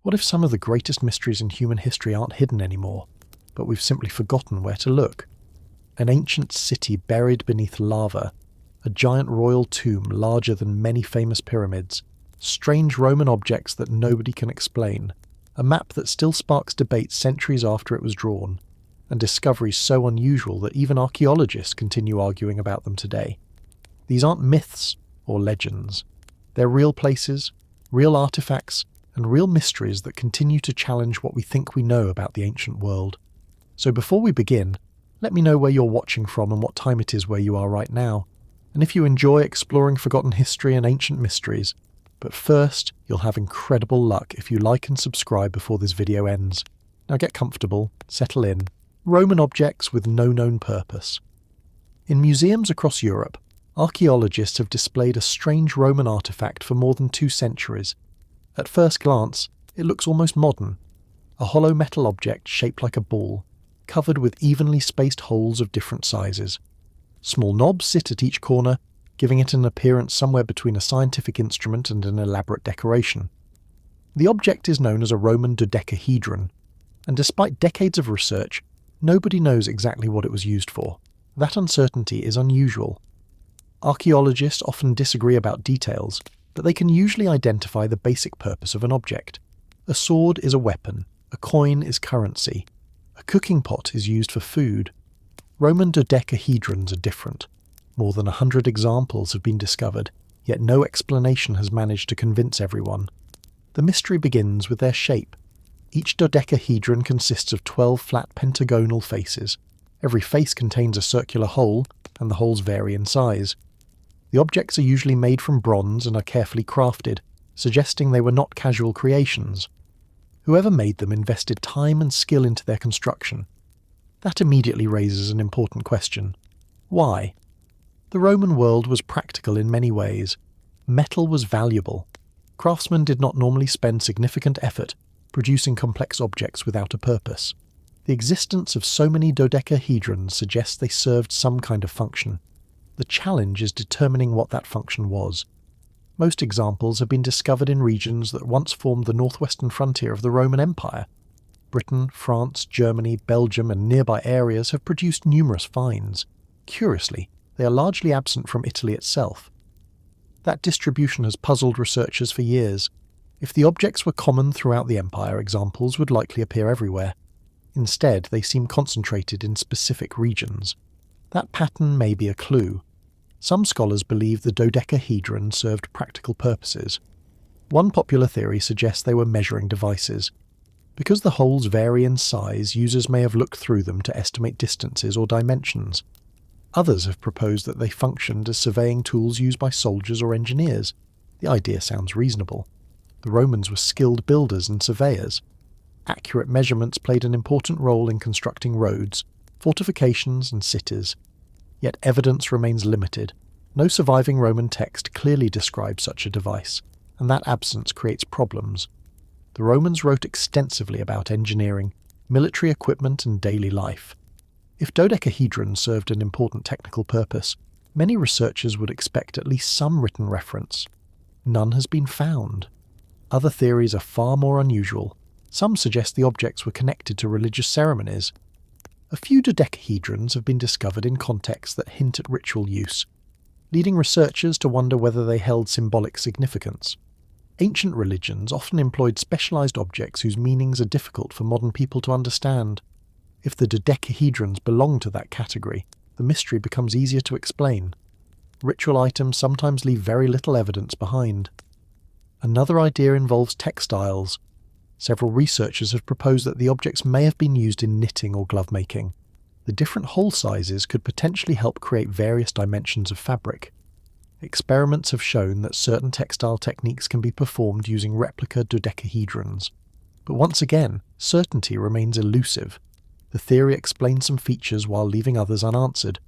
What if some of the greatest mysteries in human history aren't hidden anymore, but we've simply forgotten where to look? An ancient city buried beneath lava, a giant royal tomb larger than many famous pyramids, strange Roman objects that nobody can explain, a map that still sparks debate centuries after it was drawn, and discoveries so unusual that even archaeologists continue arguing about them today. These aren't myths or legends. They're real places, real artifacts, and real mysteries that continue to challenge what we think we know about the ancient world. So before we begin, let me know where you're watching from and what time it is where you are right now, and if you enjoy exploring forgotten history and ancient mysteries. But first, you'll have incredible luck if you like and subscribe before this video ends. Now get comfortable, settle in. Roman objects with no known purpose. In museums across Europe, archaeologists have displayed a strange Roman artifact for more than 2 centuries. At first glance, it looks almost modern. A hollow metal object shaped like a ball, covered with evenly spaced holes of different sizes. Small knobs sit at each corner, giving it an appearance somewhere between a scientific instrument and an elaborate decoration. The object is known as a Roman dodecahedron, and despite decades of research, nobody knows exactly what it was used for. That uncertainty is unusual. Archaeologists often disagree about details, but they can usually identify the basic purpose of an object. A sword is a weapon, a coin is currency, a cooking pot is used for food. Roman dodecahedrons are different. More than 100 examples have been discovered, yet no explanation has managed to convince everyone. The mystery begins with their shape. Each dodecahedron consists of 12 flat pentagonal faces. Every face contains a circular hole, and the holes vary in size. The objects are usually made from bronze and are carefully crafted, suggesting they were not casual creations. Whoever made them invested time and skill into their construction. That immediately raises an important question. Why? The Roman world was practical in many ways. Metal was valuable. Craftsmen did not normally spend significant effort producing complex objects without a purpose. The existence of so many dodecahedrons suggests they served some kind of function. The challenge is determining what that function was. Most examples have been discovered in regions that once formed the northwestern frontier of the Roman Empire. Britain, France, Germany, Belgium, and nearby areas have produced numerous finds. Curiously, they are largely absent from Italy itself. That distribution has puzzled researchers for years. If the objects were common throughout the empire, examples would likely appear everywhere. Instead, they seem concentrated in specific regions. That pattern may be a clue. Some scholars believe the dodecahedron served practical purposes. One popular theory suggests they were measuring devices. Because the holes vary in size, users may have looked through them to estimate distances or dimensions. Others have proposed that they functioned as surveying tools used by soldiers or engineers. The idea sounds reasonable. The Romans were skilled builders and surveyors. Accurate measurements played an important role in constructing roads, fortifications, and cities. Yet evidence remains limited. No surviving Roman text clearly describes such a device, and that absence creates problems. The Romans wrote extensively about engineering, military equipment, and daily life. If dodecahedrons served an important technical purpose, many researchers would expect at least some written reference. None has been found. Other theories are far more unusual. Some suggest the objects were connected to religious ceremonies. A few dodecahedrons have been discovered in contexts that hint at ritual use, leading researchers to wonder whether they held symbolic significance. Ancient religions often employed specialized objects whose meanings are difficult for modern people to understand. If the dodecahedrons belong to that category, the mystery becomes easier to explain. Ritual items sometimes leave very little evidence behind. Another idea involves textiles. Several researchers have proposed that the objects may have been used in knitting or glove making. The different hole sizes could potentially help create various dimensions of fabric. Experiments have shown that certain textile techniques can be performed using replica dodecahedrons. But once again, certainty remains elusive. The theory explains some features while leaving others unanswered.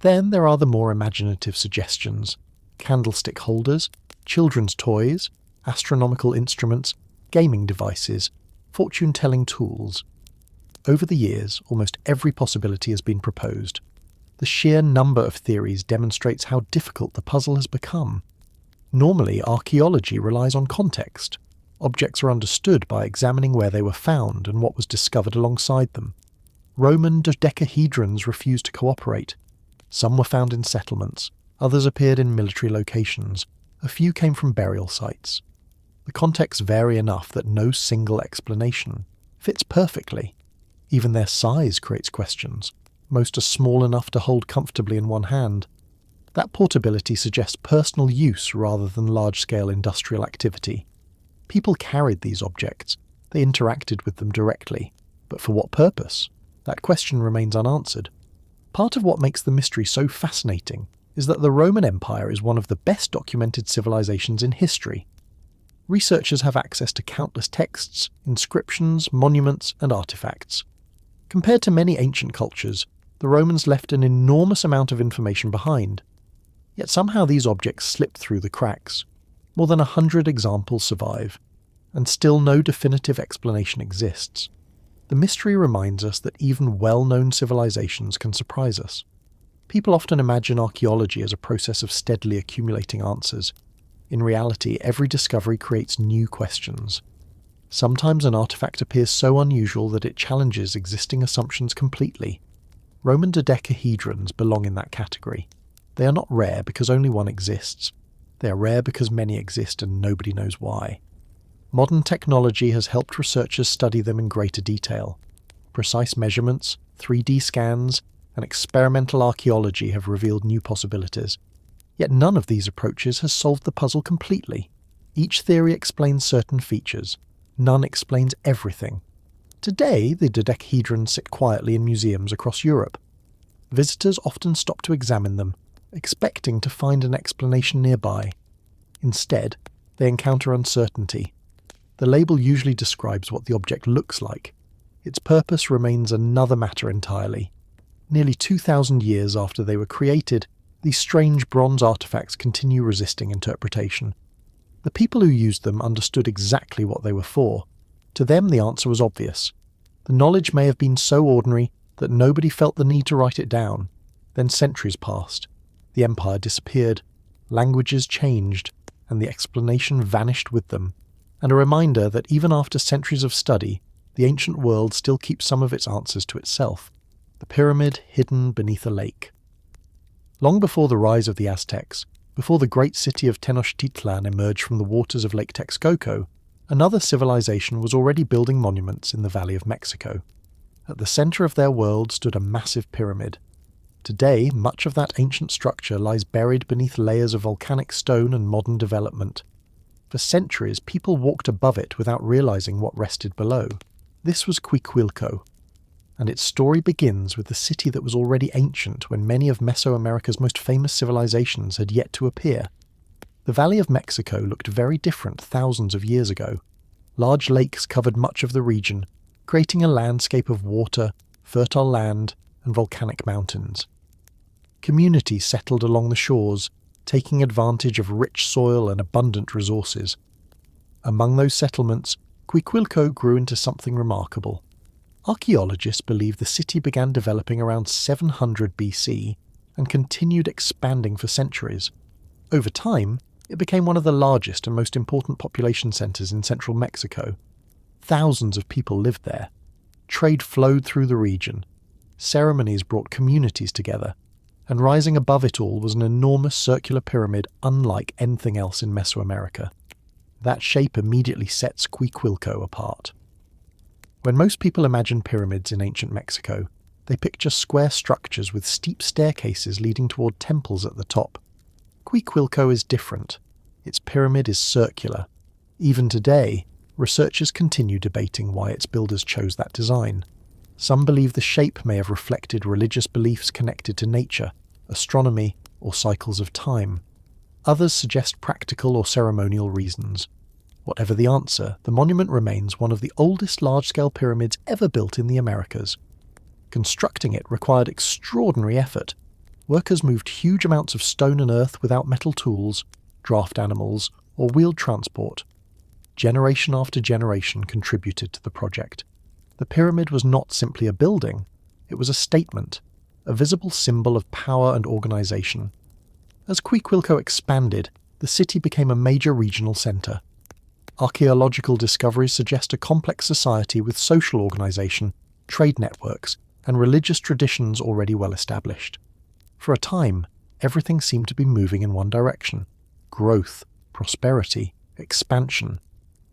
Then there are the more imaginative suggestions: candlestick holders, children's toys, astronomical instruments, gaming devices, fortune-telling tools. Over the years, almost every possibility has been proposed. The sheer number of theories demonstrates how difficult the puzzle has become. Normally, archaeology relies on context. Objects are understood by examining where they were found and what was discovered alongside them. Roman dodecahedrons refused to cooperate. Some were found in settlements, others appeared in military locations, a few came from burial sites. The contexts vary enough that no single explanation fits perfectly. Even their size creates questions. Most are small enough to hold comfortably in one hand. That portability suggests personal use rather than large-scale industrial activity. People carried these objects, they interacted with them directly, but for what purpose? That question remains unanswered. Part of what makes the mystery so fascinating is that the Roman Empire is one of the best documented civilizations in history. Researchers have access to countless texts, inscriptions, monuments, and artifacts. Compared to many ancient cultures, the Romans left an enormous amount of information behind. Yet somehow these objects slipped through the cracks. More than 100 examples survive, and still no definitive explanation exists. The mystery reminds us that even well-known civilizations can surprise us. People often imagine archaeology as a process of steadily accumulating answers. In reality, every discovery creates new questions. Sometimes an artifact appears so unusual that it challenges existing assumptions completely. Roman dodecahedrons belong in that category. They are not rare because only one exists. They are rare because many exist and nobody knows why. Modern technology has helped researchers study them in greater detail. Precise measurements, 3D scans, and experimental archaeology have revealed new possibilities. Yet none of these approaches has solved the puzzle completely. Each theory explains certain features. None explains everything. Today, the dodecahedrons sit quietly in museums across Europe. Visitors often stop to examine them, expecting to find an explanation nearby. Instead, they encounter uncertainty. The label usually describes what the object looks like. Its purpose remains another matter entirely. Nearly 2,000 years after they were created, these strange bronze artifacts continue resisting interpretation. The people who used them understood exactly what they were for. To them, the answer was obvious. The knowledge may have been so ordinary that nobody felt the need to write it down. Then centuries passed. The empire disappeared, languages changed, and the explanation vanished with them. And a reminder that even after centuries of study, the ancient world still keeps some of its answers to itself. The pyramid hidden beneath a lake. Long before the rise of the Aztecs, before the great city of Tenochtitlan emerged from the waters of Lake Texcoco, another civilization was already building monuments in the Valley of Mexico. At the center of their world stood a massive pyramid. Today, much of that ancient structure lies buried beneath layers of volcanic stone and modern development. For centuries, people walked above it without realizing what rested below. This was Cuicuilco, and its story begins with the city that was already ancient when many of Mesoamerica's most famous civilizations had yet to appear. The Valley of Mexico looked very different thousands of years ago. Large lakes covered much of the region, creating a landscape of water, fertile land, and volcanic mountains. Communities settled along the shores, taking advantage of rich soil and abundant resources. Among those settlements, Cuicuilco grew into something remarkable. Archaeologists believe the city began developing around 700 BC and continued expanding for centuries. Over time, it became one of the largest and most important population centers in central Mexico. Thousands of people lived there. Trade flowed through the region. Ceremonies brought communities together. And rising above it all was an enormous circular pyramid unlike anything else in Mesoamerica. That shape immediately sets Cuicuilco apart. When most people imagine pyramids in ancient Mexico, they picture square structures with steep staircases leading toward temples at the top. Cuicuilco is different. Its pyramid is circular. Even today, researchers continue debating why its builders chose that design. Some believe the shape may have reflected religious beliefs connected to nature, astronomy, or cycles of time. Others suggest practical or ceremonial reasons. Whatever the answer, the monument remains one of the oldest large-scale pyramids ever built in the Americas. Constructing it required extraordinary effort. Workers moved huge amounts of stone and earth without metal tools, draft animals, or wheeled transport. Generation after generation contributed to the project. The pyramid was not simply a building, it was a statement, a visible symbol of power and organization. As Cuicuilco expanded, the city became a major regional center. Archaeological discoveries suggest a complex society with social organisation, trade networks, and religious traditions already well established. For a time, everything seemed to be moving in one direction: growth, prosperity, expansion.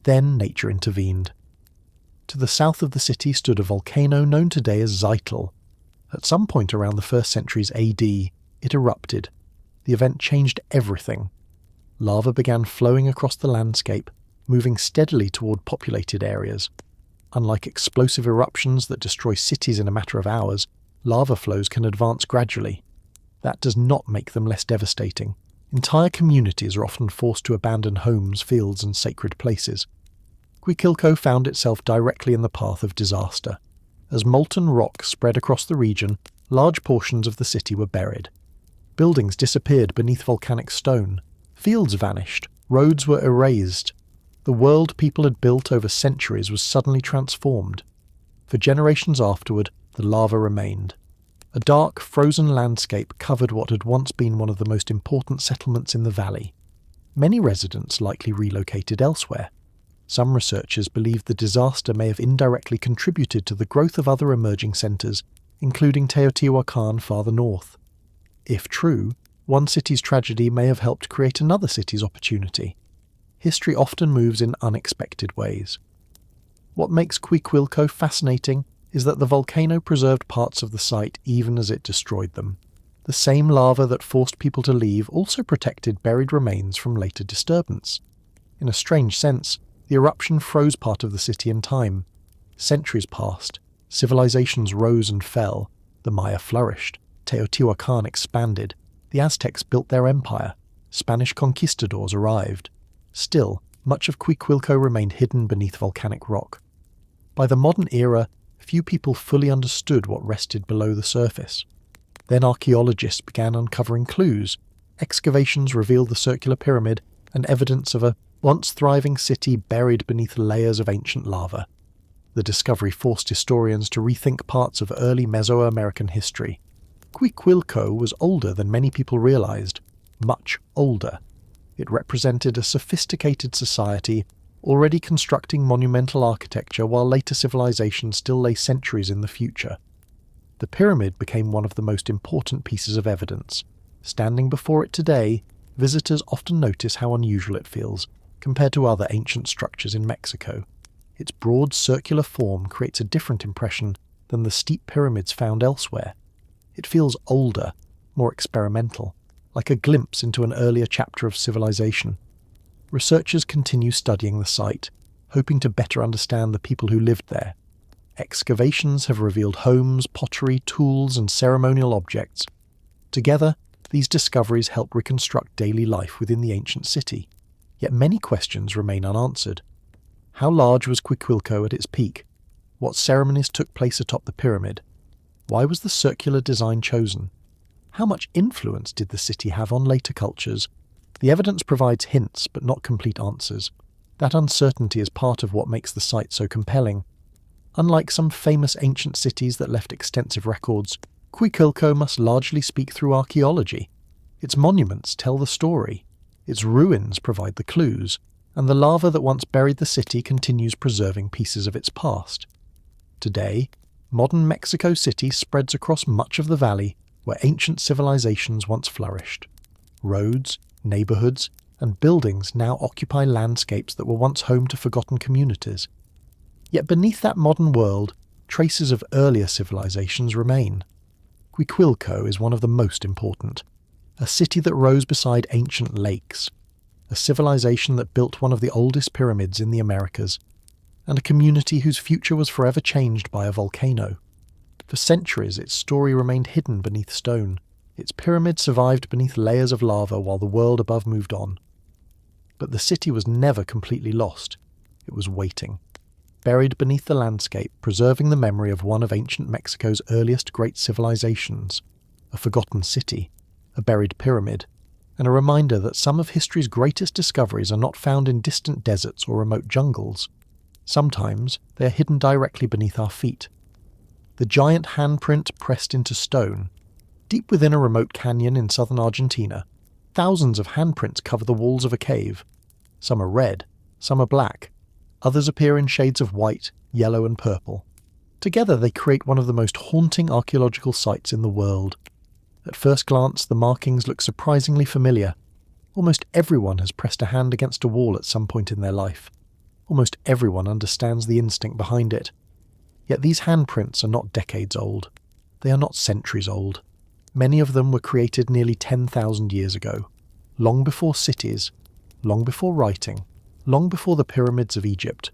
Then nature intervened. To the south of the city stood a volcano known today as Zeitel. At some point around the 1st centuries AD, it erupted. The event changed everything. Lava began flowing across the landscape, moving steadily toward populated areas. Unlike explosive eruptions that destroy cities in a matter of hours, lava flows can advance gradually. That does not make them less devastating. Entire communities are often forced to abandon homes, fields, and sacred places. Quiquilco found itself directly in the path of disaster. As molten rock spread across the region, large portions of the city were buried. Buildings disappeared beneath volcanic stone. Fields vanished. Roads were erased. The world people had built over centuries was suddenly transformed. For generations afterward, the lava remained. A dark, frozen landscape covered what had once been one of the most important settlements in the valley. Many residents likely relocated elsewhere. Some researchers believe the disaster may have indirectly contributed to the growth of other emerging centres, including Teotihuacan farther north. If true, one city's tragedy may have helped create another city's opportunity. History often moves in unexpected ways. What makes Quiquilco fascinating is that the volcano preserved parts of the site even as it destroyed them. The same lava that forced people to leave also protected buried remains from later disturbance. In a strange sense, the eruption froze part of the city in time. Centuries passed, civilizations rose and fell, the Maya flourished, Teotihuacan expanded, the Aztecs built their empire, Spanish conquistadors arrived. Still, much of Quiquilco remained hidden beneath volcanic rock. By the modern era, few people fully understood what rested below the surface. Then archaeologists began uncovering clues. Excavations revealed the circular pyramid and evidence of a once thriving city buried beneath layers of ancient lava. The discovery forced historians to rethink parts of early Mesoamerican history. Quiquilco was older than many people realized, much older. It represented a sophisticated society already constructing monumental architecture while later civilizations still lay centuries in the future. The pyramid became one of the most important pieces of evidence. Standing before it today, visitors often notice how unusual it feels compared to other ancient structures in Mexico. Its broad circular form creates a different impression than the steep pyramids found elsewhere. It feels older, more experimental, like a glimpse into an earlier chapter of civilization. Researchers continue studying the site, hoping to better understand the people who lived there. Excavations have revealed homes, pottery, tools, and ceremonial objects. Together, these discoveries help reconstruct daily life within the ancient city. Yet many questions remain unanswered. How large was Quiquilco at its peak? What ceremonies took place atop the pyramid? Why was the circular design chosen? How much influence did the city have on later cultures? The evidence provides hints, but not complete answers. That uncertainty is part of what makes the site so compelling. Unlike some famous ancient cities that left extensive records, Quiquilco must largely speak through archaeology. Its monuments tell the story. Its ruins provide the clues, and the lava that once buried the city continues preserving pieces of its past. Today, modern Mexico City spreads across much of the valley where ancient civilizations once flourished. Roads, neighborhoods, and buildings now occupy landscapes that were once home to forgotten communities. Yet beneath that modern world, traces of earlier civilizations remain. Quiquilco is one of the most important. A city that rose beside ancient lakes. A civilization that built one of the oldest pyramids in the Americas. And a community whose future was forever changed by a volcano. For centuries, its story remained hidden beneath stone. Its pyramid survived beneath layers of lava while the world above moved on. But the city was never completely lost. It was waiting. Buried beneath the landscape, preserving the memory of one of ancient Mexico's earliest great civilizations. A forgotten city, a buried pyramid, and a reminder that some of history's greatest discoveries are not found in distant deserts or remote jungles. Sometimes they are hidden directly beneath our feet. The giant handprint pressed into stone. Deep within a remote canyon in southern Argentina, thousands of handprints cover the walls of a cave. Some are red, Some are black. Others appear in shades of white, yellow and purple. Together they create one of the most haunting archaeological sites in the world. At first glance, the markings look surprisingly familiar. Almost everyone has pressed a hand against a wall at some point in their life. Almost everyone understands the instinct behind it. Yet these handprints are not decades old. They are not centuries old. Many of them were created nearly 10,000 years ago, long before cities, long before writing, long before the pyramids of Egypt.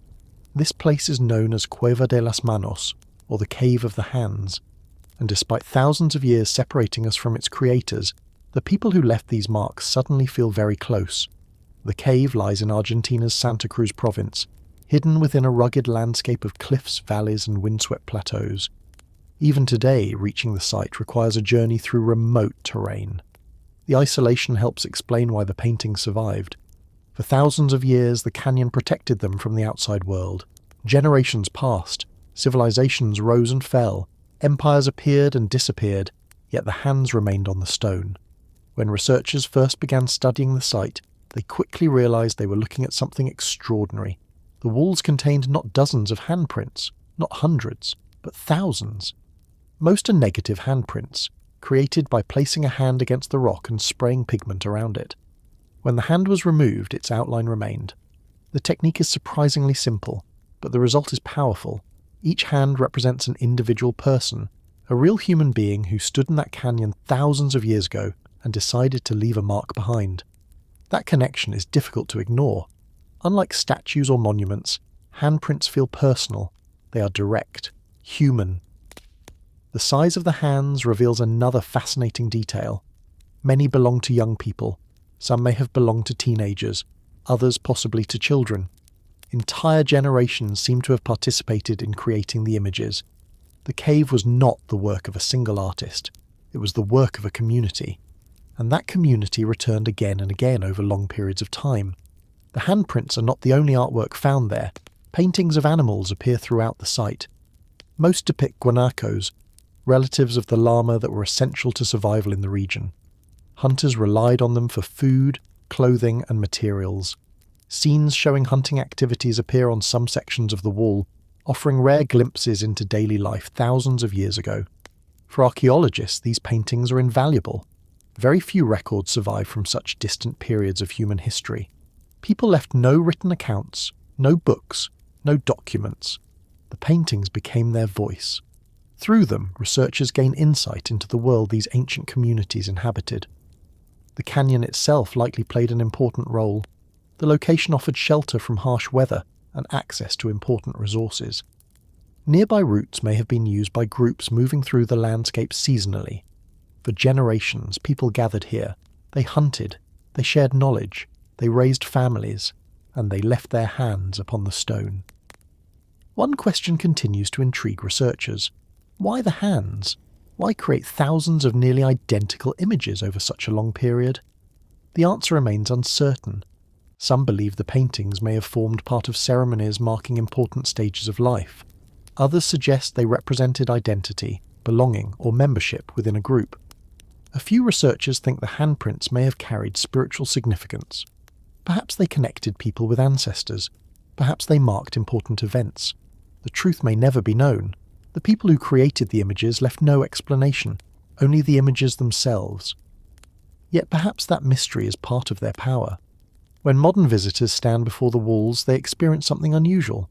This place is known as Cueva de las Manos, or the Cave of the Hands, and despite thousands of years separating us from its creators, the people who left these marks suddenly feel very close. The cave lies in Argentina's Santa Cruz province, hidden within a rugged landscape of cliffs, valleys and windswept plateaus. Even today, reaching the site requires a journey through remote terrain. The isolation helps explain why the paintings survived. For thousands of years, the canyon protected them from the outside world. Generations passed, civilizations rose and fell, empires appeared and disappeared, yet the hands remained on the stone. When researchers first began studying the site, they quickly realized they were looking at something extraordinary. The walls contained not dozens of handprints, not hundreds, but thousands. Most are negative handprints, created by placing a hand against the rock and spraying pigment around it. When the hand was removed, its outline remained. The technique is surprisingly simple, but the result is powerful. Each hand represents an individual person, a real human being who stood in that canyon thousands of years ago and decided to leave a mark behind. That connection is difficult to ignore. Unlike statues or monuments, handprints feel personal. They are direct, human. The size of the hands reveals another fascinating detail. Many belong to young people. Some may have belonged to teenagers, others possibly to children. Entire generations seem to have participated in creating the images. The cave was not the work of a single artist. It was the work of a community. And that community returned again and again over long periods of time. The handprints are not the only artwork found there. Paintings of animals appear throughout the site. Most depict guanacos, relatives of the llama that were essential to survival in the region. Hunters relied on them for food, clothing and materials. Scenes showing hunting activities appear on some sections of the wall, offering rare glimpses into daily life thousands of years ago. For archaeologists, these paintings are invaluable. Very few records survive from such distant periods of human history. People left no written accounts, no books, no documents. The paintings became their voice. Through them, researchers gain insight into the world these ancient communities inhabited. The canyon itself likely played an important role. The location offered shelter from harsh weather and access to important resources. Nearby routes may have been used by groups moving through the landscape seasonally. For generations, people gathered here. They hunted, they shared knowledge, they raised families, and they left their hands upon the stone. One question continues to intrigue researchers. Why the hands? Why create thousands of nearly identical images over such a long period? The answer remains uncertain. Some believe the paintings may have formed part of ceremonies marking important stages of life. Others suggest they represented identity, belonging, or membership within a group. A few researchers think the handprints may have carried spiritual significance. Perhaps they connected people with ancestors. Perhaps they marked important events. The truth may never be known. The people who created the images left no explanation, only the images themselves. Yet perhaps that mystery is part of their power. When modern visitors stand before the walls, they experience something unusual.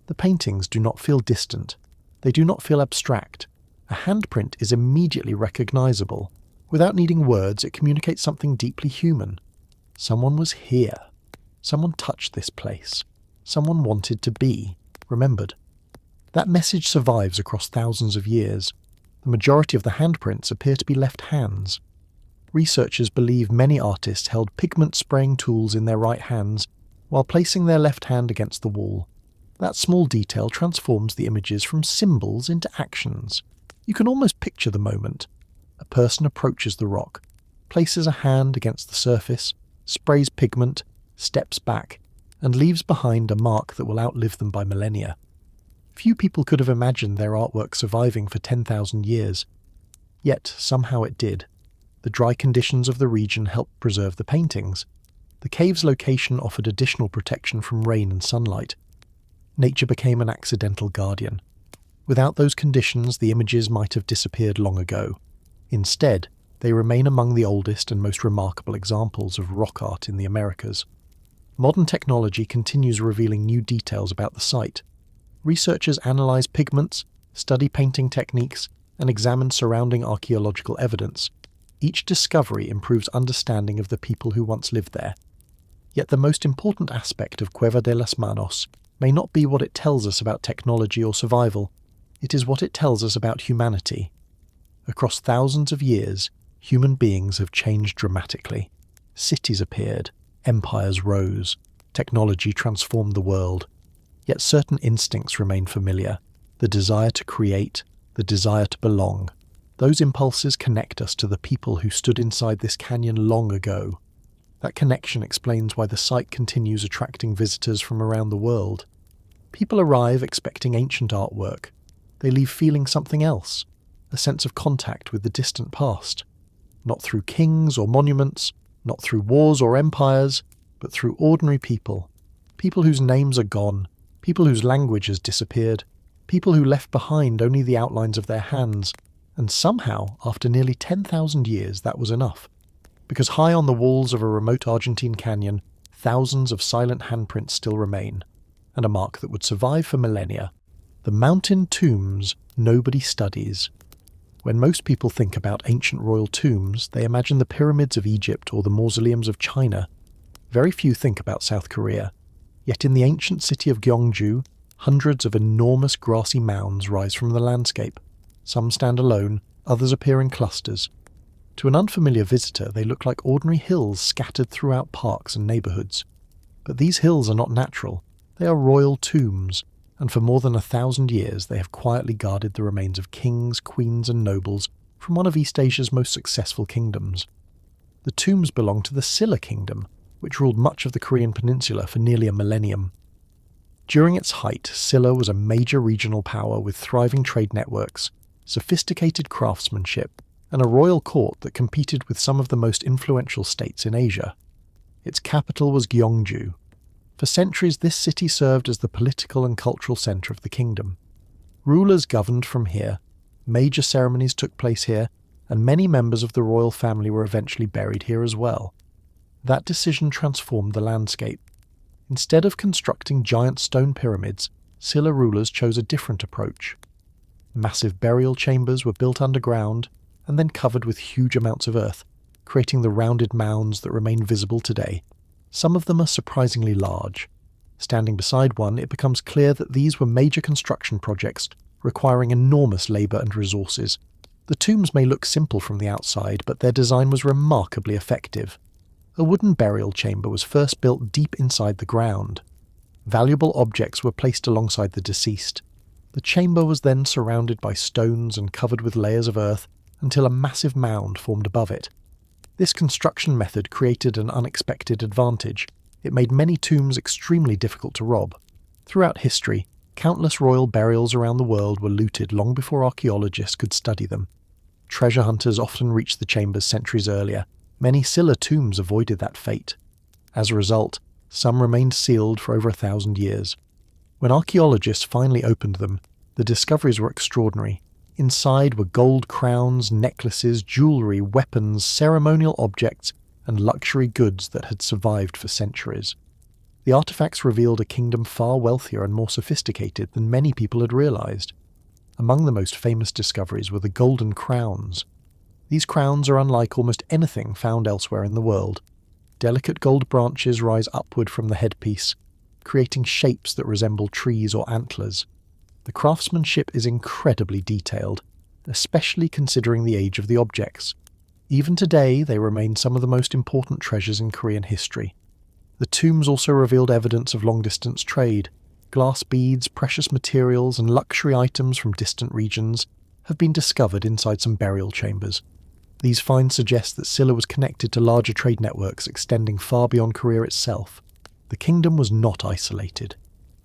The paintings do not feel distant. They do not feel abstract. A handprint is immediately recognizable. Without needing words, it communicates something deeply human. Someone was here. Someone touched this place. Someone wanted to be remembered. That message survives across thousands of years. The majority of the handprints appear to be left hands. Researchers believe many artists held pigment-spraying tools in their right hands while placing their left hand against the wall. That small detail transforms the images from symbols into actions. You can almost picture the moment. A person approaches the rock, places a hand against the surface, sprays pigment, steps back, and leaves behind a mark that will outlive them by millennia. Few people could have imagined their artwork surviving for 10,000 years. Yet, somehow it did. The dry conditions of the region helped preserve the paintings. The cave's location offered additional protection from rain and sunlight. Nature became an accidental guardian. Without those conditions, the images might have disappeared long ago. Instead, they remain among the oldest and most remarkable examples of rock art in the Americas. Modern technology continues revealing new details about the site. Researchers analyze pigments, study painting techniques, and examine surrounding archaeological evidence. Each discovery improves understanding of the people who once lived there. Yet the most important aspect of Cueva de las Manos may not be what it tells us about technology or survival. It is what it tells us about humanity. Across thousands of years, human beings have changed dramatically. Cities appeared, empires rose, technology transformed the world. Yet certain instincts remain familiar: the desire to create, the desire to belong. Those impulses connect us to the people who stood inside this canyon long ago. That connection explains why the site continues attracting visitors from around the world. People arrive expecting ancient artwork. They leave feeling something else, a sense of contact with the distant past. Not through kings or monuments, not through wars or empires, but through ordinary people. People whose names are gone, people whose language has disappeared, people who left behind only the outlines of their hands. And somehow, after nearly 10,000 years, that was enough. Because high on the walls of a remote Argentine canyon, thousands of silent handprints still remain, and a mark that would survive for millennia. The mountain tombs nobody studies. When most people think about ancient royal tombs, they imagine the pyramids of Egypt or the mausoleums of China. Very few think about South Korea. Yet in the ancient city of Gyeongju, hundreds of enormous grassy mounds rise from the landscape. Some stand alone, others appear in clusters. To an unfamiliar visitor, they look like ordinary hills scattered throughout parks and neighbourhoods. But these hills are not natural. They are royal tombs, and for more than 1,000 years they have quietly guarded the remains of kings, queens and nobles from one of East Asia's most successful kingdoms. The tombs belong to the Silla kingdom, which ruled much of the Korean peninsula for nearly a millennium. During its height, Silla was a major regional power with thriving trade networks, sophisticated craftsmanship, and a royal court that competed with some of the most influential states in Asia. Its capital was Gyeongju. For centuries, this city served as the political and cultural centre of the kingdom. Rulers governed from here, major ceremonies took place here, and many members of the royal family were eventually buried here as well. That decision transformed the landscape. Instead of constructing giant stone pyramids, Silla rulers chose a different approach. Massive burial chambers were built underground and then covered with huge amounts of earth, creating the rounded mounds that remain visible today. Some of them are surprisingly large. Standing beside one, it becomes clear that these were major construction projects requiring enormous labour and resources. The tombs may look simple from the outside, but their design was remarkably effective. A wooden burial chamber was first built deep inside the ground. Valuable objects were placed alongside the deceased. The chamber was then surrounded by stones and covered with layers of earth until a massive mound formed above it. This construction method created an unexpected advantage. It made many tombs extremely difficult to rob. Throughout history, countless royal burials around the world were looted long before archaeologists could study them. Treasure hunters often reached the chambers centuries earlier. Many Silla tombs avoided that fate. As a result, some remained sealed for over 1,000 years. When archaeologists finally opened them, the discoveries were extraordinary. Inside were gold crowns, necklaces, jewellery, weapons, ceremonial objects, and luxury goods that had survived for centuries. The artefacts revealed a kingdom far wealthier and more sophisticated than many people had realised. Among the most famous discoveries were the golden crowns. These crowns are unlike almost anything found elsewhere in the world. Delicate gold branches rise upward from the headpiece, creating shapes that resemble trees or antlers. The craftsmanship is incredibly detailed, especially considering the age of the objects. Even today, they remain some of the most important treasures in Korean history. The tombs also revealed evidence of long-distance trade. Glass beads, precious materials, and luxury items from distant regions have been discovered inside some burial chambers. These finds suggest that Silla was connected to larger trade networks extending far beyond Korea itself. The kingdom was not isolated.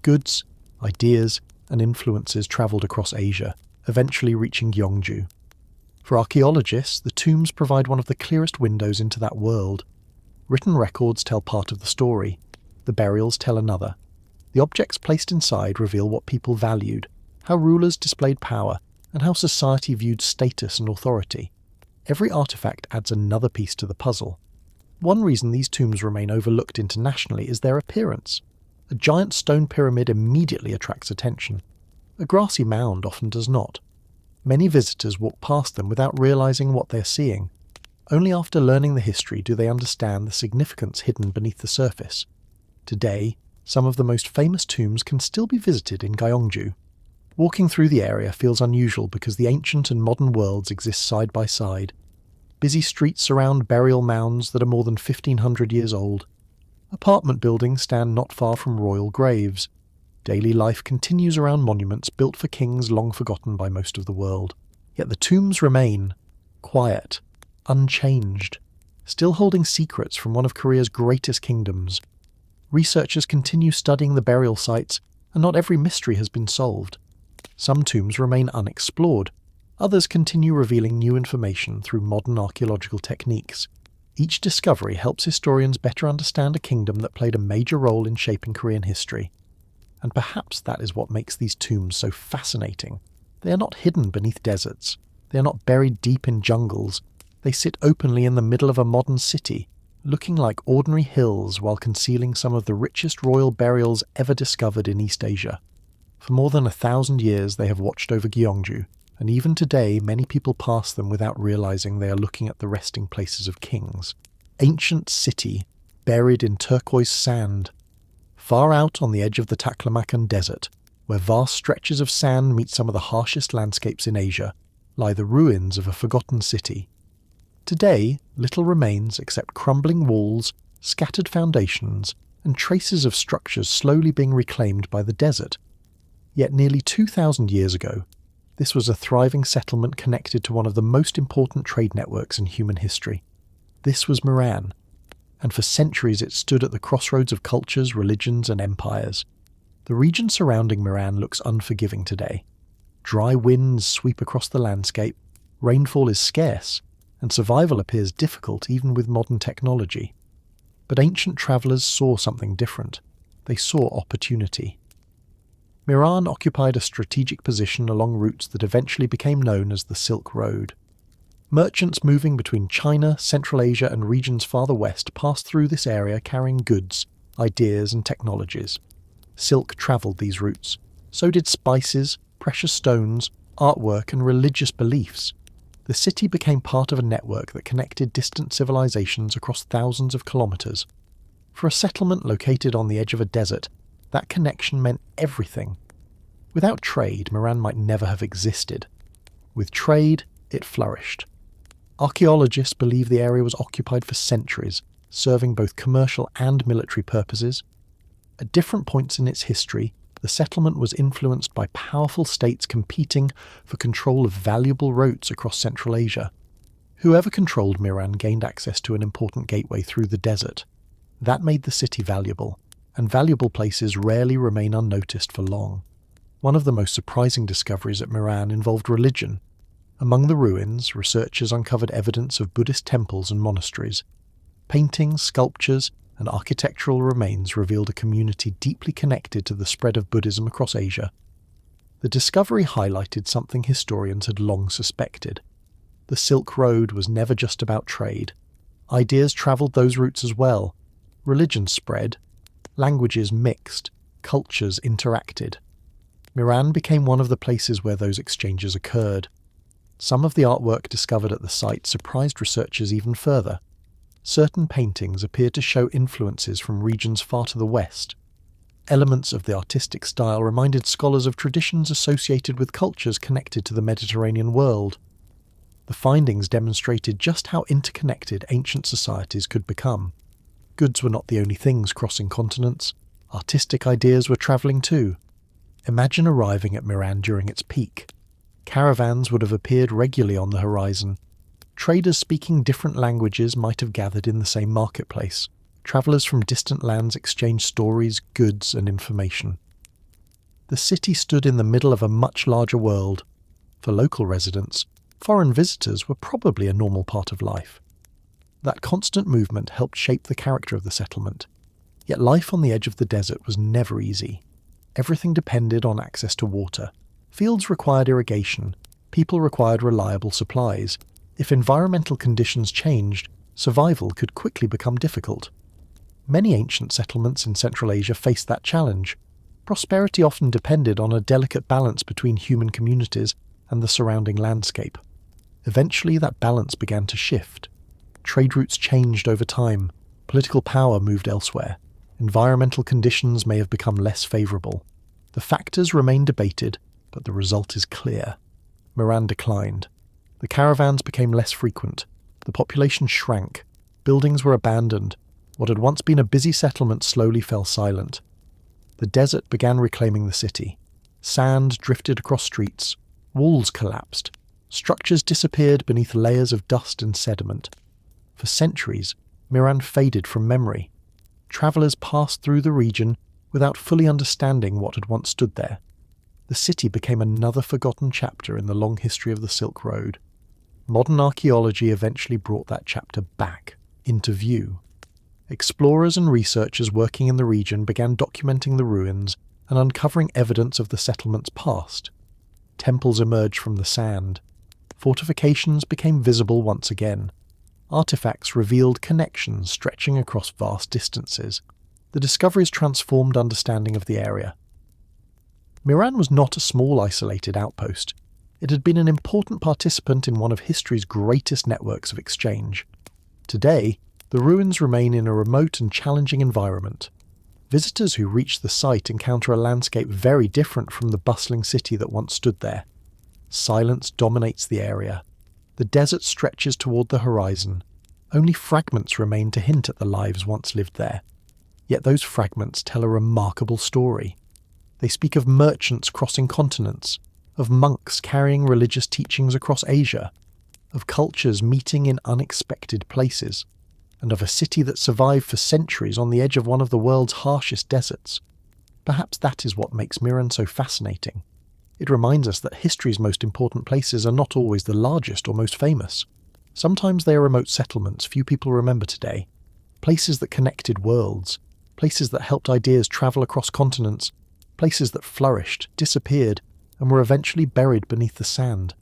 Goods, ideas, and influences travelled across Asia, eventually reaching Gyeongju. For archaeologists, the tombs provide one of the clearest windows into that world. Written records tell part of the story, the burials tell another. The objects placed inside reveal what people valued, how rulers displayed power, and how society viewed status and authority. Every artifact adds another piece to the puzzle. One reason these tombs remain overlooked internationally is their appearance. A giant stone pyramid immediately attracts attention. A grassy mound often does not. Many visitors walk past them without realizing what they're seeing. Only after learning the history do they understand the significance hidden beneath the surface. Today, some of the most famous tombs can still be visited in Gyeongju. Walking through the area feels unusual because the ancient and modern worlds exist side by side. Busy streets surround burial mounds that are more than 1,500 years old. Apartment buildings stand not far from royal graves. Daily life continues around monuments built for kings long forgotten by most of the world. Yet the tombs remain quiet, unchanged, still holding secrets from one of Korea's greatest kingdoms. Researchers continue studying the burial sites, and not every mystery has been solved. Some tombs remain unexplored. Others continue revealing new information through modern archaeological techniques. Each discovery helps historians better understand a kingdom that played a major role in shaping Korean history. And perhaps that is what makes these tombs so fascinating. They are not hidden beneath deserts. They are not buried deep in jungles. They sit openly in the middle of a modern city, looking like ordinary hills while concealing some of the richest royal burials ever discovered in East Asia. For more than 1,000 years they have watched over Gyeongju, and even today many people pass them without realizing they are looking at the resting places of kings. Ancient city, buried in turquoise sand. Far out on the edge of the Taklamakan Desert, where vast stretches of sand meet some of the harshest landscapes in Asia, lie the ruins of a forgotten city. Today, little remains except crumbling walls, scattered foundations, and traces of structures slowly being reclaimed by the desert. Yet nearly 2,000 years ago, this was a thriving settlement connected to one of the most important trade networks in human history. This was Meran, and for centuries it stood at the crossroads of cultures, religions, and empires. The region surrounding Meran looks unforgiving today. Dry winds sweep across the landscape, rainfall is scarce, and survival appears difficult even with modern technology. But ancient travellers saw something different. They saw opportunity. Meran occupied a strategic position along routes that eventually became known as the Silk Road. Merchants moving between China, Central Asia, and regions farther west passed through this area carrying goods, ideas, and technologies. Silk travelled these routes. So did spices, precious stones, artwork, and religious beliefs. The city became part of a network that connected distant civilizations across thousands of kilometers. For a settlement located on the edge of a desert, that connection meant everything. Without trade, Meran might never have existed. With trade, it flourished. Archaeologists believe the area was occupied for centuries, serving both commercial and military purposes. At different points in its history, the settlement was influenced by powerful states competing for control of valuable routes across Central Asia. Whoever controlled Meran gained access to an important gateway through the desert. That made the city valuable, and valuable places rarely remain unnoticed for long. One of the most surprising discoveries at Meran involved religion. Among the ruins, researchers uncovered evidence of Buddhist temples and monasteries. Paintings, sculptures, and architectural remains revealed a community deeply connected to the spread of Buddhism across Asia. The discovery highlighted something historians had long suspected. The Silk Road was never just about trade. Ideas travelled those routes as well. Religions spread, languages mixed, cultures interacted. Meran became one of the places where those exchanges occurred. Some of the artwork discovered at the site surprised researchers even further. Certain paintings appeared to show influences from regions far to the west. Elements of the artistic style reminded scholars of traditions associated with cultures connected to the Mediterranean world. The findings demonstrated just how interconnected ancient societies could become. Goods were not the only things crossing continents. Artistic ideas were travelling too. Imagine arriving at Meran during its peak. Caravans would have appeared regularly on the horizon. Traders speaking different languages might have gathered in the same marketplace. Travellers from distant lands exchanged stories, goods, and information. The city stood in the middle of a much larger world. For local residents, foreign visitors were probably a normal part of life. That constant movement helped shape the character of the settlement. Yet life on the edge of the desert was never easy. Everything depended on access to water. Fields required irrigation. People required reliable supplies. If environmental conditions changed, survival could quickly become difficult. Many ancient settlements in Central Asia faced that challenge. Prosperity often depended on a delicate balance between human communities and the surrounding landscape. Eventually, that balance began to shift. Trade routes changed over time. Political power moved elsewhere. Environmental conditions may have become less favourable. The factors remain debated, but the result is clear. Miran declined. The caravans became less frequent. The population shrank. Buildings were abandoned. What had once been a busy settlement slowly fell silent. The desert began reclaiming the city. Sand drifted across streets. Walls collapsed. Structures disappeared beneath layers of dust and sediment. For centuries, Miran faded from memory. Travellers passed through the region without fully understanding what had once stood there. The city became another forgotten chapter in the long history of the Silk Road. Modern archaeology eventually brought that chapter back into view. Explorers and researchers working in the region began documenting the ruins and uncovering evidence of the settlement's past. Temples emerged from the sand. Fortifications became visible once again. Artifacts revealed connections stretching across vast distances. The discoveries transformed understanding of the area. Miran was not a small isolated outpost. It had been an important participant in one of history's greatest networks of exchange. Today, the ruins remain in a remote and challenging environment. Visitors who reach the site encounter a landscape very different from the bustling city that once stood there. Silence dominates the area. The desert stretches toward the horizon. Only fragments remain to hint at the lives once lived there. Yet those fragments tell a remarkable story. They speak of merchants crossing continents, of monks carrying religious teachings across Asia, of cultures meeting in unexpected places, and of a city that survived for centuries on the edge of one of the world's harshest deserts. Perhaps that is what makes Miran so fascinating. It reminds us that history's most important places are not always the largest or most famous. Sometimes they are remote settlements few people remember today, places that connected worlds, places that helped ideas travel across continents, places that flourished, disappeared, and were eventually buried beneath the sand.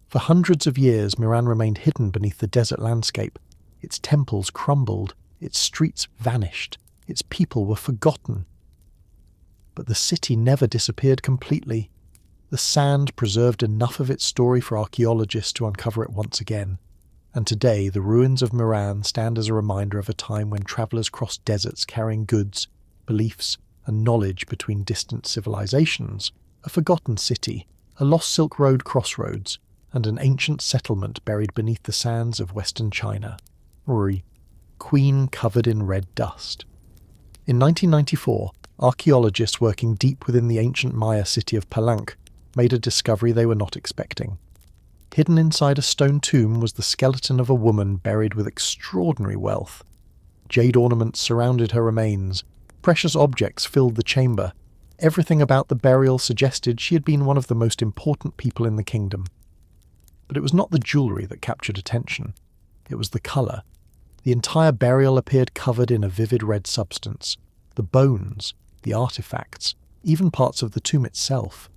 For hundreds of years, Miran remained hidden beneath the desert landscape. Its temples crumbled, its streets vanished, its people were forgotten. But the city never disappeared completely. The sand preserved enough of its story for archaeologists to uncover it once again. And today, the ruins of Miran stand as a reminder of a time when travellers crossed deserts carrying goods, beliefs, and knowledge between distant civilizations, a forgotten city, a lost Silk Road crossroads, and an ancient settlement buried beneath the sands of western China. Queen covered in red dust. In 1994, archaeologists working deep within the ancient Maya city of Palenque made a discovery they were not expecting. Hidden inside a stone tomb was the skeleton of a woman buried with extraordinary wealth. Jade ornaments surrounded her remains. Precious objects filled the chamber. Everything about the burial suggested she had been one of the most important people in the kingdom. But it was not the jewellery that captured attention. It was the colour. The entire burial appeared covered in a vivid red substance. The bones, the artefacts, even parts of the tomb itself.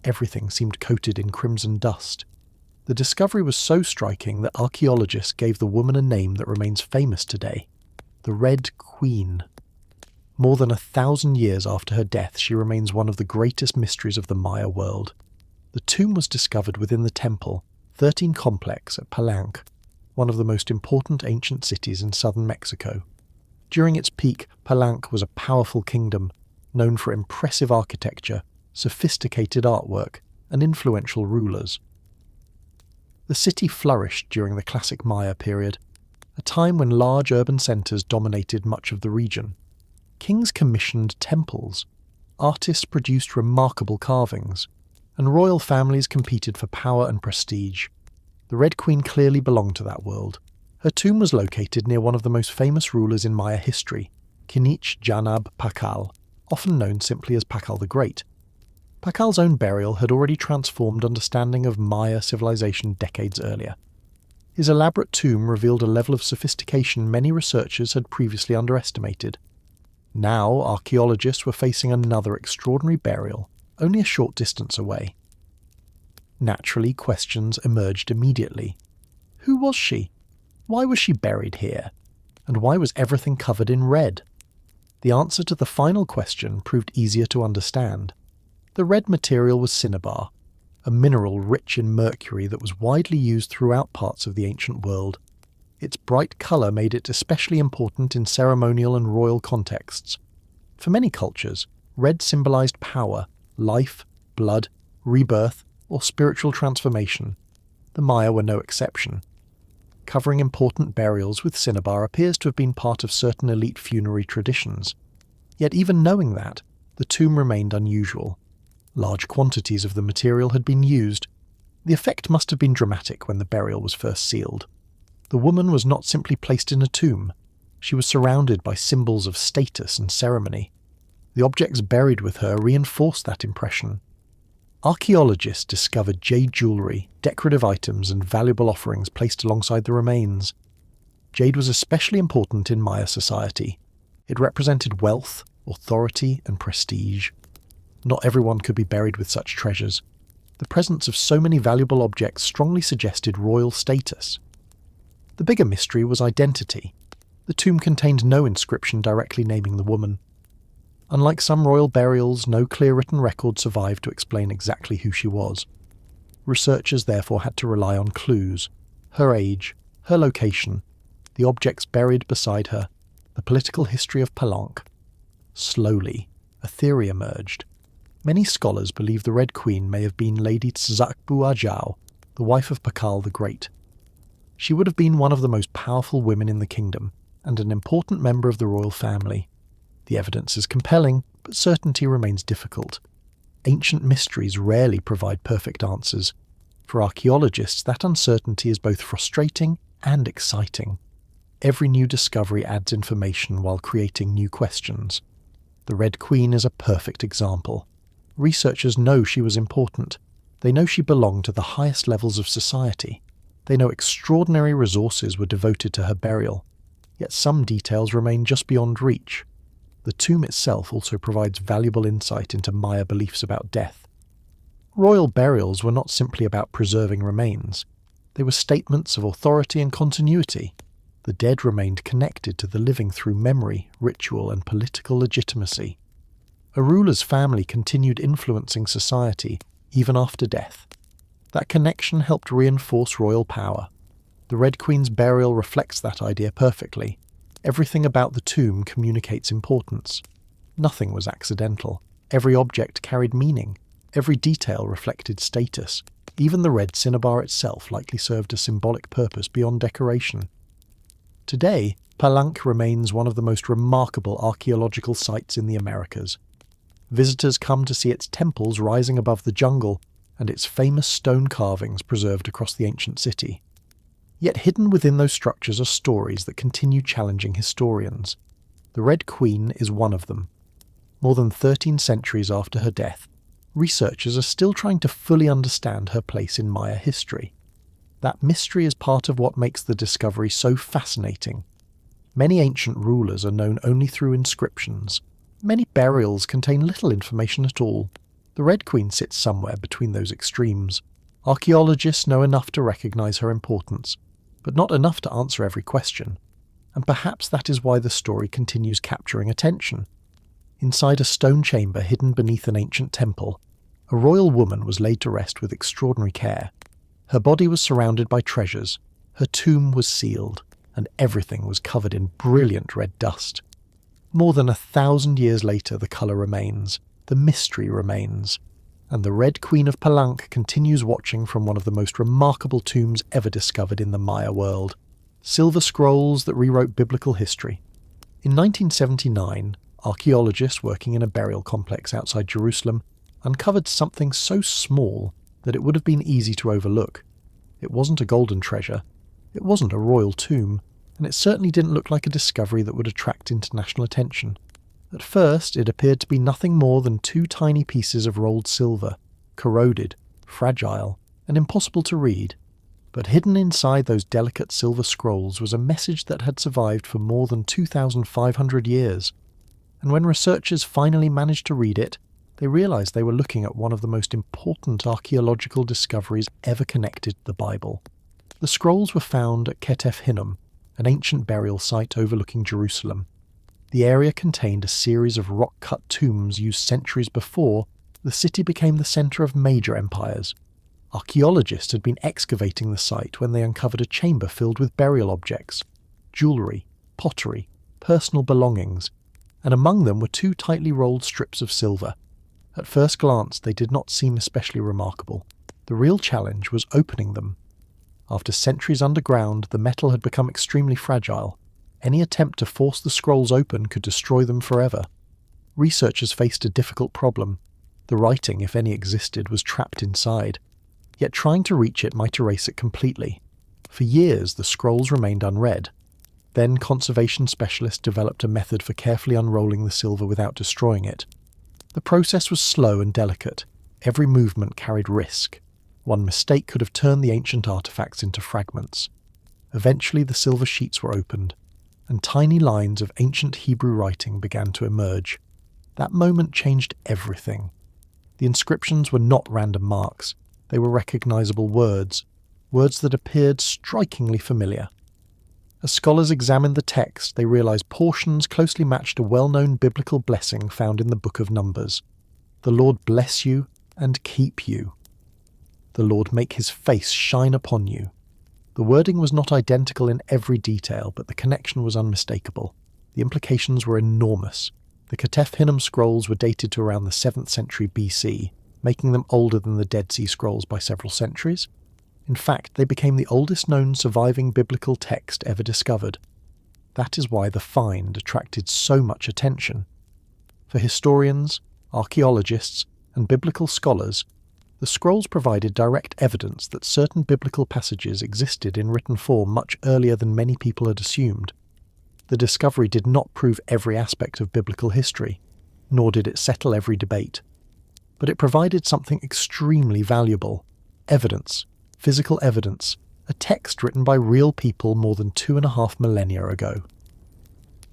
Everything seemed coated in crimson dust. The discovery was so striking that archaeologists gave the woman a name that remains famous today: the Red Queen. More than 1,000 years after her death, she remains one of the greatest mysteries of the Maya world. The tomb was discovered within the temple, 13 complex at Palenque, one of the most important ancient cities in southern Mexico. During its peak, Palenque was a powerful kingdom, known for impressive architecture, sophisticated artwork, and influential rulers. The city flourished during the classic Maya period, a time when large urban centres dominated much of the region. Kings commissioned temples, artists produced remarkable carvings, and royal families competed for power and prestige. The Red Queen clearly belonged to that world. Her tomb was located near one of the most famous rulers in Maya history, Kinich Janab Pakal, often known simply as Pakal the Great. Pakal's own burial had already transformed understanding of Maya civilization decades earlier. His elaborate tomb revealed a level of sophistication many researchers had previously underestimated. Now, archaeologists were facing another extraordinary burial, only a short distance away. Naturally, questions emerged immediately. Who was she? Why was she buried here? And why was everything covered in red? The answer to the final question proved easier to understand. The red material was cinnabar, a mineral rich in mercury that was widely used throughout parts of the ancient world. Its bright colour made it especially important in ceremonial and royal contexts. For many cultures, red symbolised power, life, blood, rebirth, or spiritual transformation. The Maya were no exception. Covering important burials with cinnabar appears to have been part of certain elite funerary traditions. Yet even knowing that, the tomb remained unusual. Large quantities of the material had been used. The effect must have been dramatic when the burial was first sealed. The woman was not simply placed in a tomb. She was surrounded by symbols of status and ceremony. The objects buried with her reinforced that impression. Archaeologists discovered jade jewellery, decorative items, and valuable offerings placed alongside the remains. Jade was especially important in Maya society. It represented wealth, authority, and prestige. Not everyone could be buried with such treasures. The presence of so many valuable objects strongly suggested royal status. The bigger mystery was identity. The tomb contained no inscription directly naming the woman. Unlike some royal burials, no clear written record survived to explain exactly who she was. Researchers therefore had to rely on clues: her age, her location, the objects buried beside her, the political history of Palenque. Slowly, a theory emerged. Many scholars believe the Red Queen may have been Lady Tzakbu Ajau, the wife of Pakal the Great. She would have been one of the most powerful women in the kingdom, and an important member of the royal family. The evidence is compelling, but certainty remains difficult. Ancient mysteries rarely provide perfect answers. For archaeologists, that uncertainty is both frustrating and exciting. Every new discovery adds information while creating new questions. The Red Queen is a perfect example. Researchers know she was important. They know she belonged to the highest levels of society. They know extraordinary resources were devoted to her burial. Yet some details remain just beyond reach. The tomb itself also provides valuable insight into Maya beliefs about death. Royal burials were not simply about preserving remains. They were statements of authority and continuity. The dead remained connected to the living through memory, ritual, and political legitimacy. A ruler's family continued influencing society even after death. That connection helped reinforce royal power. The Red Queen's burial reflects that idea perfectly. Everything about the tomb communicates importance. Nothing was accidental. Every object carried meaning. Every detail reflected status. Even the red cinnabar itself likely served a symbolic purpose beyond decoration. Today, Palenque remains one of the most remarkable archaeological sites in the Americas. Visitors come to see its temples rising above the jungle and its famous stone carvings preserved across the ancient city. Yet hidden within those structures are stories that continue challenging historians. The Red Queen is one of them. More than 13 centuries after her death, researchers are still trying to fully understand her place in Maya history. That mystery is part of what makes the discovery so fascinating. Many ancient rulers are known only through inscriptions. Many burials contain little information at all. The Red Queen sits somewhere between those extremes. Archaeologists know enough to recognize her importance, but not enough to answer every question. And perhaps that is why the story continues capturing attention. Inside a stone chamber hidden beneath an ancient temple, a royal woman was laid to rest with extraordinary care. Her body was surrounded by treasures, her tomb was sealed, and everything was covered in brilliant red dust. More than 1,000 years later, the colour remains, the mystery remains, and the Red Queen of Palenque continues watching from one of the most remarkable tombs ever discovered in the Maya world. Silver scrolls that rewrote biblical history. In 1979, archaeologists working in a burial complex outside Jerusalem uncovered something so small that it would have been easy to overlook. It wasn't a golden treasure, it wasn't a royal tomb, and it certainly didn't look like a discovery that would attract international attention. At first, it appeared to be nothing more than 2 tiny pieces of rolled silver, corroded, fragile, and impossible to read. But hidden inside those delicate silver scrolls was a message that had survived for more than 2,500 years. And when researchers finally managed to read it, they realized they were looking at one of the most important archaeological discoveries ever connected to the Bible. The scrolls were found at Ketef Hinnom, an ancient burial site overlooking Jerusalem. The area contained a series of rock-cut tombs used centuries before the city became the center of major empires. Archaeologists had been excavating the site when they uncovered a chamber filled with burial objects, jewellery, pottery, personal belongings, and among them were two tightly rolled strips of silver. At first glance, they did not seem especially remarkable. The real challenge was opening them. After centuries underground, the metal had become extremely fragile. Any attempt to force the scrolls open could destroy them forever. Researchers faced a difficult problem. The writing, if any existed, was trapped inside. Yet trying to reach it might erase it completely. For years, the scrolls remained unread. Then conservation specialists developed a method for carefully unrolling the silver without destroying it. The process was slow and delicate. Every movement carried risk. One mistake could have turned the ancient artifacts into fragments. Eventually the silver sheets were opened, and tiny lines of ancient Hebrew writing began to emerge. That moment changed everything. The inscriptions were not random marks. They were recognizable words that appeared strikingly familiar. As scholars examined the text, they realized portions closely matched a well-known biblical blessing found in the Book of Numbers. The Lord bless you and keep you. The Lord make his face shine upon you. The wording was not identical in every detail, but the connection was unmistakable. The implications were enormous. The Ketef Hinnom scrolls were dated to around the 7th century BC, making them older than the Dead Sea Scrolls by several centuries. In fact, they became the oldest known surviving biblical text ever discovered. That is why the find attracted so much attention. For historians, archaeologists, and biblical scholars, the scrolls provided direct evidence that certain biblical passages existed in written form much earlier than many people had assumed. The discovery did not prove every aspect of biblical history, nor did it settle every debate. But it provided something extremely valuable: evidence, physical evidence, a text written by real people more than 2.5 millennia ago.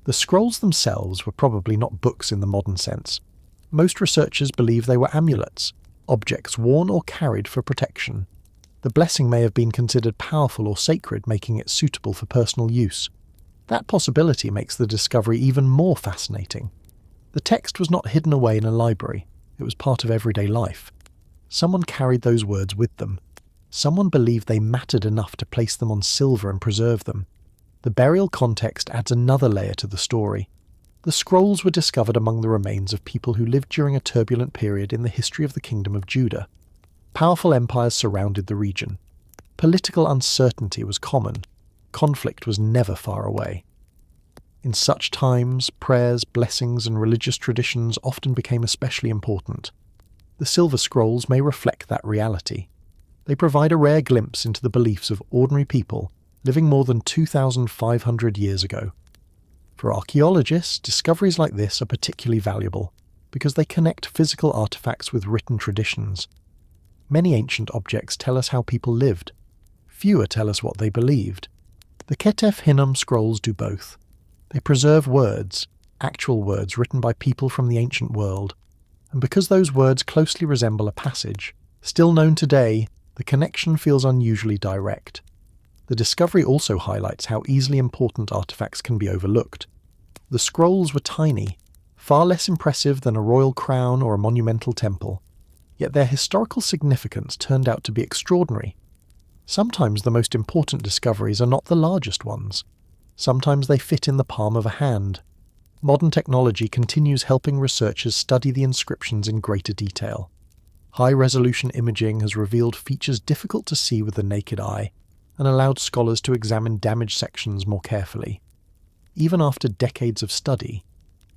The scrolls themselves were probably not books in the modern sense. Most researchers believe they were amulets, objects worn or carried for protection. The blessing may have been considered powerful or sacred, making it suitable for personal use. That possibility makes the discovery even more fascinating. The text was not hidden away in a library. It was part of everyday life. Someone carried those words with them. Someone believed they mattered enough to place them on silver and preserve them. The burial context adds another layer to the story. The scrolls were discovered among the remains of people who lived during a turbulent period in the history of the Kingdom of Judah. Powerful empires surrounded the region. Political uncertainty was common. Conflict was never far away. In such times, prayers, blessings, and religious traditions often became especially important. The silver scrolls may reflect that reality. They provide a rare glimpse into the beliefs of ordinary people living more than 2,500 years ago. For archaeologists, discoveries like this are particularly valuable because they connect physical artifacts with written traditions. Many ancient objects tell us how people lived. Fewer tell us what they believed. The Ketef Hinnom scrolls do both. They preserve words, actual words written by people from the ancient world, and because those words closely resemble a passage, still known today, the connection feels unusually direct. The discovery also highlights how easily important artifacts can be overlooked. The scrolls were tiny, far less impressive than a royal crown or a monumental temple, yet their historical significance turned out to be extraordinary. Sometimes the most important discoveries are not the largest ones. Sometimes they fit in the palm of a hand. Modern technology continues helping researchers study the inscriptions in greater detail. High-resolution imaging has revealed features difficult to see with the naked eye, and allowed scholars to examine damaged sections more carefully. Even after decades of study,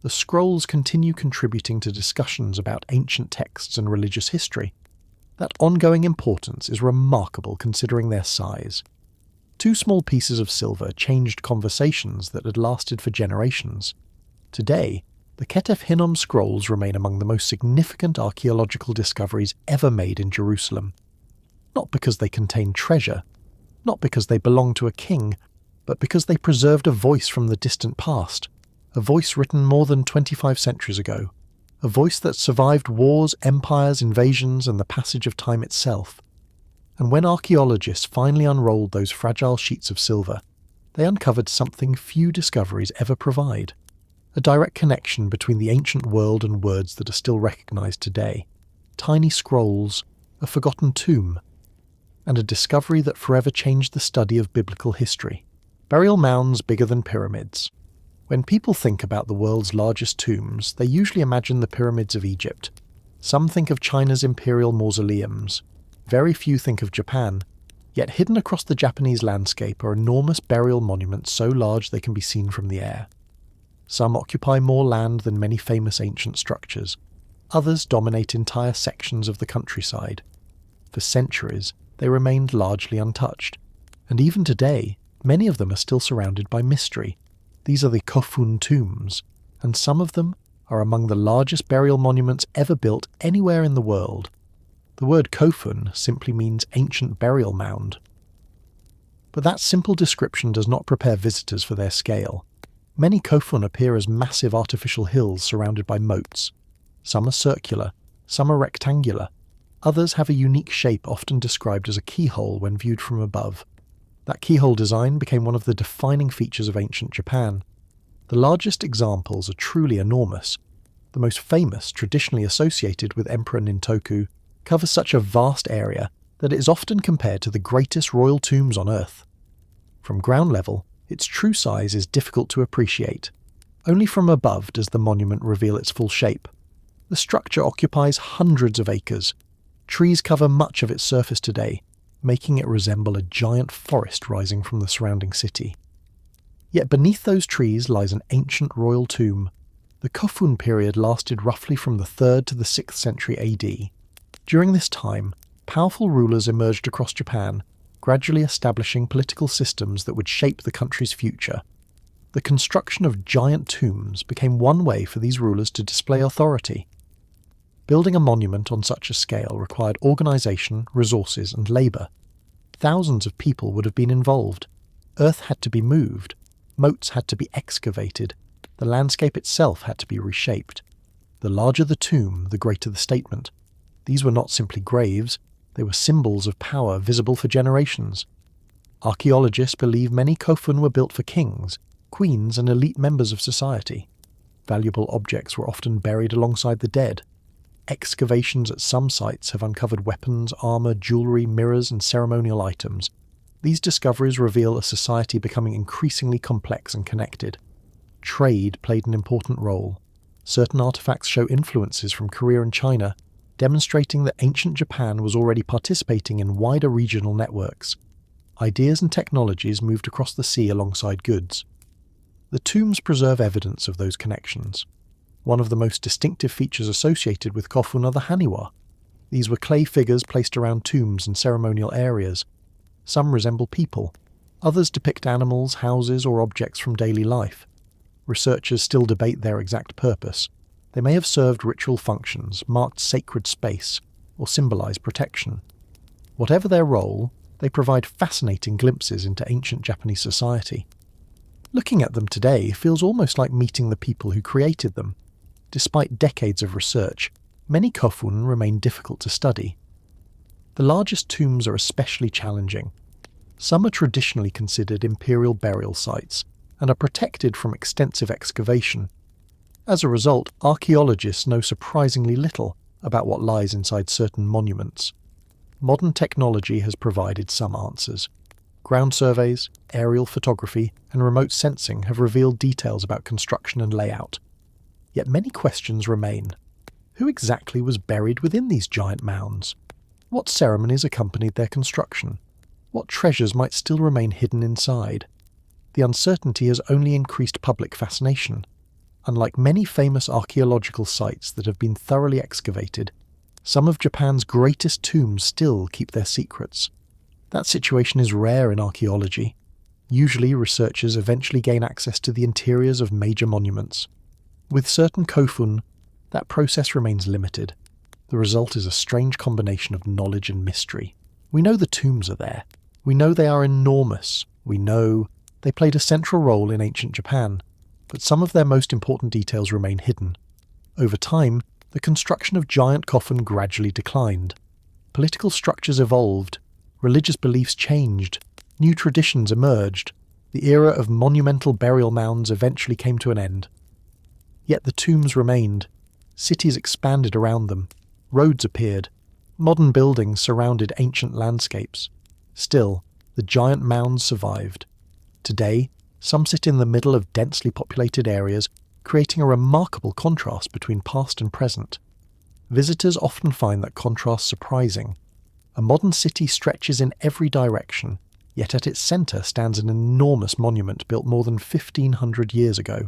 the scrolls continue contributing to discussions about ancient texts and religious history. That ongoing importance is remarkable considering their size. 2 small pieces of silver changed conversations that had lasted for generations. Today, the Ketef Hinnom scrolls remain among the most significant archaeological discoveries ever made in Jerusalem. Not because they contain treasure, not because they belonged to a king, but because they preserved a voice from the distant past, a voice written more than 25 centuries ago, a voice that survived wars, empires, invasions, and the passage of time itself. And when archaeologists finally unrolled those fragile sheets of silver, they uncovered something few discoveries ever provide: a direct connection between the ancient world and words that are still recognized today, tiny scrolls, a forgotten tomb, and a discovery that forever changed the study of biblical history: burial mounds bigger than pyramids. When people think about the world's largest tombs, they usually imagine the pyramids of Egypt. Some think of China's imperial mausoleums. Very few think of Japan. Yet hidden across the Japanese landscape are enormous burial monuments so large they can be seen from the air. Some occupy more land than many famous ancient structures. Others dominate entire sections of the countryside. For centuries, they remained largely untouched. And even today, many of them are still surrounded by mystery. These are the Kofun tombs, and some of them are among the largest burial monuments ever built anywhere in the world. The word Kofun simply means ancient burial mound. But that simple description does not prepare visitors for their scale. Many Kofun appear as massive artificial hills surrounded by moats. Some are circular, some are rectangular. Others have a unique shape often described as a keyhole when viewed from above. That keyhole design became one of the defining features of ancient Japan. The largest examples are truly enormous. The most famous, traditionally associated with Emperor Nintoku, covers such a vast area that it is often compared to the greatest royal tombs on Earth. From ground level, its true size is difficult to appreciate. Only from above does the monument reveal its full shape. The structure occupies hundreds of acres. Trees cover much of its surface today, making it resemble a giant forest rising from the surrounding city. Yet beneath those trees lies an ancient royal tomb. The Kofun period lasted roughly from the 3rd to the 6th century AD. During this time, powerful rulers emerged across Japan, gradually establishing political systems that would shape the country's future. The construction of giant tombs became one way for these rulers to display authority. Building a monument on such a scale required organisation, resources, and labour. Thousands of people would have been involved. Earth had to be moved. Moats had to be excavated. The landscape itself had to be reshaped. The larger the tomb, the greater the statement. These were not simply graves, they were symbols of power visible for generations. Archaeologists believe many Kofun were built for kings, queens, and elite members of society. Valuable objects were often buried alongside the dead. Excavations at some sites have uncovered weapons, armour, jewellery, mirrors, and ceremonial items. These discoveries reveal a society becoming increasingly complex and connected. Trade played an important role. Certain artefacts show influences from Korea and China, demonstrating that ancient Japan was already participating in wider regional networks. Ideas and technologies moved across the sea alongside goods. The tombs preserve evidence of those connections. One of the most distinctive features associated with Kofun are the haniwa. These were clay figures placed around tombs and ceremonial areas. Some resemble people. Others depict animals, houses, or objects from daily life. Researchers still debate their exact purpose. They may have served ritual functions, marked sacred space, or symbolized protection. Whatever their role, they provide fascinating glimpses into ancient Japanese society. Looking at them today feels almost like meeting the people who created them. Despite decades of research, many Kofun remain difficult to study. The largest tombs are especially challenging. Some are traditionally considered imperial burial sites and are protected from extensive excavation. As a result, archaeologists know surprisingly little about what lies inside certain monuments. Modern technology has provided some answers. Ground surveys, aerial photography, and remote sensing have revealed details about construction and layout. Yet many questions remain. Who exactly was buried within these giant mounds? What ceremonies accompanied their construction? What treasures might still remain hidden inside? The uncertainty has only increased public fascination. Unlike many famous archaeological sites that have been thoroughly excavated, some of Japan's greatest tombs still keep their secrets. That situation is rare in archaeology. Usually, researchers eventually gain access to the interiors of major monuments. With certain Kofun, that process remains limited. The result is a strange combination of knowledge and mystery. We know the tombs are there. We know they are enormous. We know they played a central role in ancient Japan, but some of their most important details remain hidden. Over time, the construction of giant coffin gradually declined. Political structures evolved, religious beliefs changed, new traditions emerged. The era of monumental burial mounds eventually came to an end. Yet the tombs remained. Cities expanded around them. Roads appeared. Modern buildings surrounded ancient landscapes. Still, the giant mounds survived. Today, some sit in the middle of densely populated areas, creating a remarkable contrast between past and present. Visitors often find that contrast surprising. A modern city stretches in every direction, yet at its centre stands an enormous monument built more than 1,500 years ago.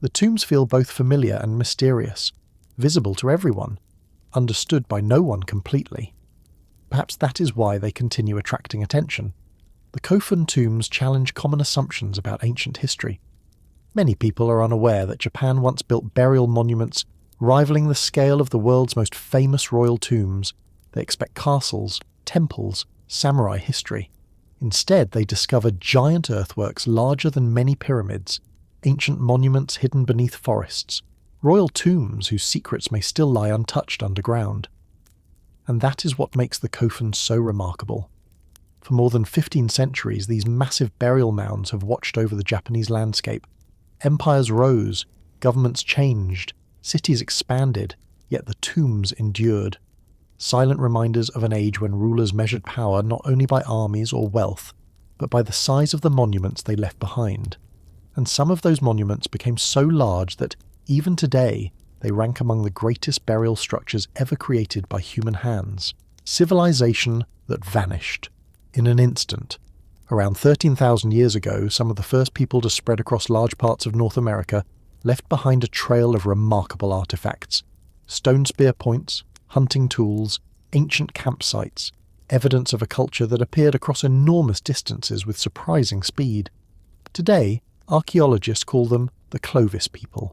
The tombs feel both familiar and mysterious, visible to everyone, understood by no one completely. Perhaps that is why they continue attracting attention. The Kofun tombs challenge common assumptions about ancient history. Many people are unaware that Japan once built burial monuments rivaling the scale of the world's most famous royal tombs. They expect castles, temples, samurai history. Instead, they discover giant earthworks larger than many pyramids, ancient monuments hidden beneath forests, royal tombs whose secrets may still lie untouched underground. And that is what makes the Kofun so remarkable. For more than 15 centuries, these massive burial mounds have watched over the Japanese landscape. Empires rose, governments changed, cities expanded, yet the tombs endured. Silent reminders of an age when rulers measured power not only by armies or wealth, but by the size of the monuments they left behind. And some of those monuments became so large that, even today, they rank among the greatest burial structures ever created by human hands. Civilization that vanished. In an instant. Around 13,000 years ago, some of the first people to spread across large parts of North America left behind a trail of remarkable artifacts. Stone spear points, hunting tools, ancient campsites, evidence of a culture that appeared across enormous distances with surprising speed. Today, archaeologists call them the Clovis people.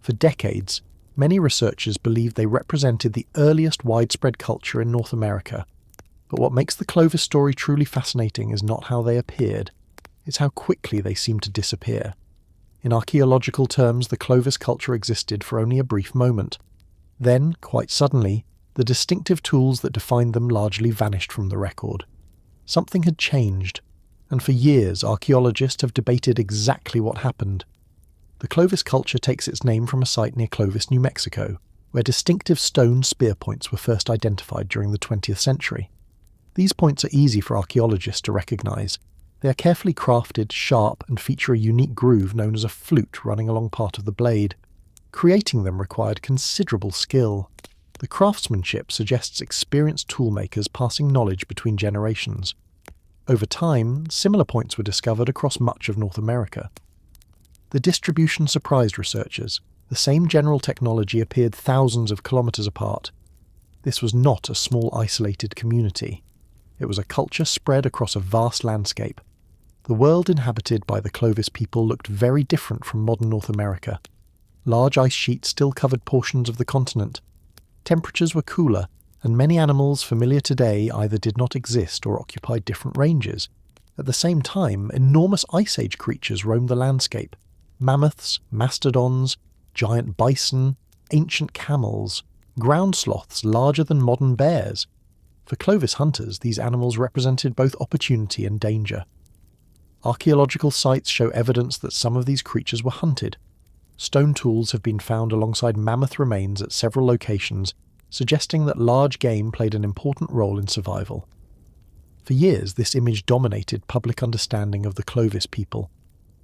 For decades, many researchers believe they represented the earliest widespread culture in North America. But what makes the Clovis story truly fascinating is not how they appeared, it's how quickly they seem to disappear. In archaeological terms, the Clovis culture existed for only a brief moment. Then, quite suddenly, the distinctive tools that defined them largely vanished from the record. Something had changed, and for years archaeologists have debated exactly what happened. The Clovis culture takes its name from a site near Clovis, New Mexico, where distinctive stone spear points were first identified during the 20th century. These points are easy for archaeologists to recognise. They are carefully crafted, sharp, and feature a unique groove known as a flute running along part of the blade. Creating them required considerable skill. The craftsmanship suggests experienced toolmakers passing knowledge between generations. Over time, similar points were discovered across much of North America. The distribution surprised researchers. The same general technology appeared thousands of kilometres apart. This was not a small isolated community. It was a culture spread across a vast landscape. The world inhabited by the Clovis people looked very different from modern North America. Large ice sheets still covered portions of the continent. Temperatures were cooler, and many animals familiar today either did not exist or occupied different ranges. At the same time, enormous Ice Age creatures roamed the landscape. Mammoths, mastodons, giant bison, ancient camels, ground sloths larger than modern bears. For Clovis hunters, these animals represented both opportunity and danger. Archaeological sites show evidence that some of these creatures were hunted. Stone tools have been found alongside mammoth remains at several locations, suggesting that large game played an important role in survival. For years, this image dominated public understanding of the Clovis people.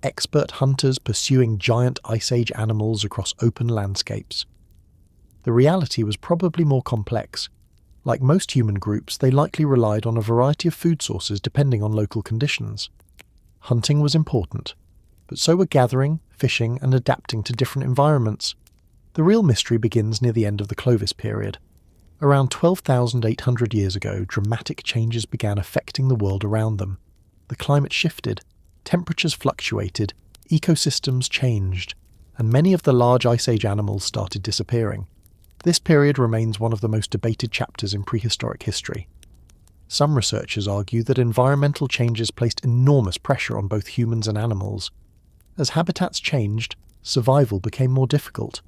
Expert hunters pursuing giant Ice Age animals across open landscapes. The reality was probably more complex. Like most human groups, they likely relied on a variety of food sources depending on local conditions. Hunting was important, but so were gathering, fishing, and adapting to different environments. The real mystery begins near the end of the Clovis period. Around 12,800 years ago, dramatic changes began affecting the world around them. The climate shifted, temperatures fluctuated, ecosystems changed, and many of the large Ice Age animals started disappearing. This period remains one of the most debated chapters in prehistoric history. Some researchers argue that environmental changes placed enormous pressure on both humans and animals. As habitats changed, survival became more difficult.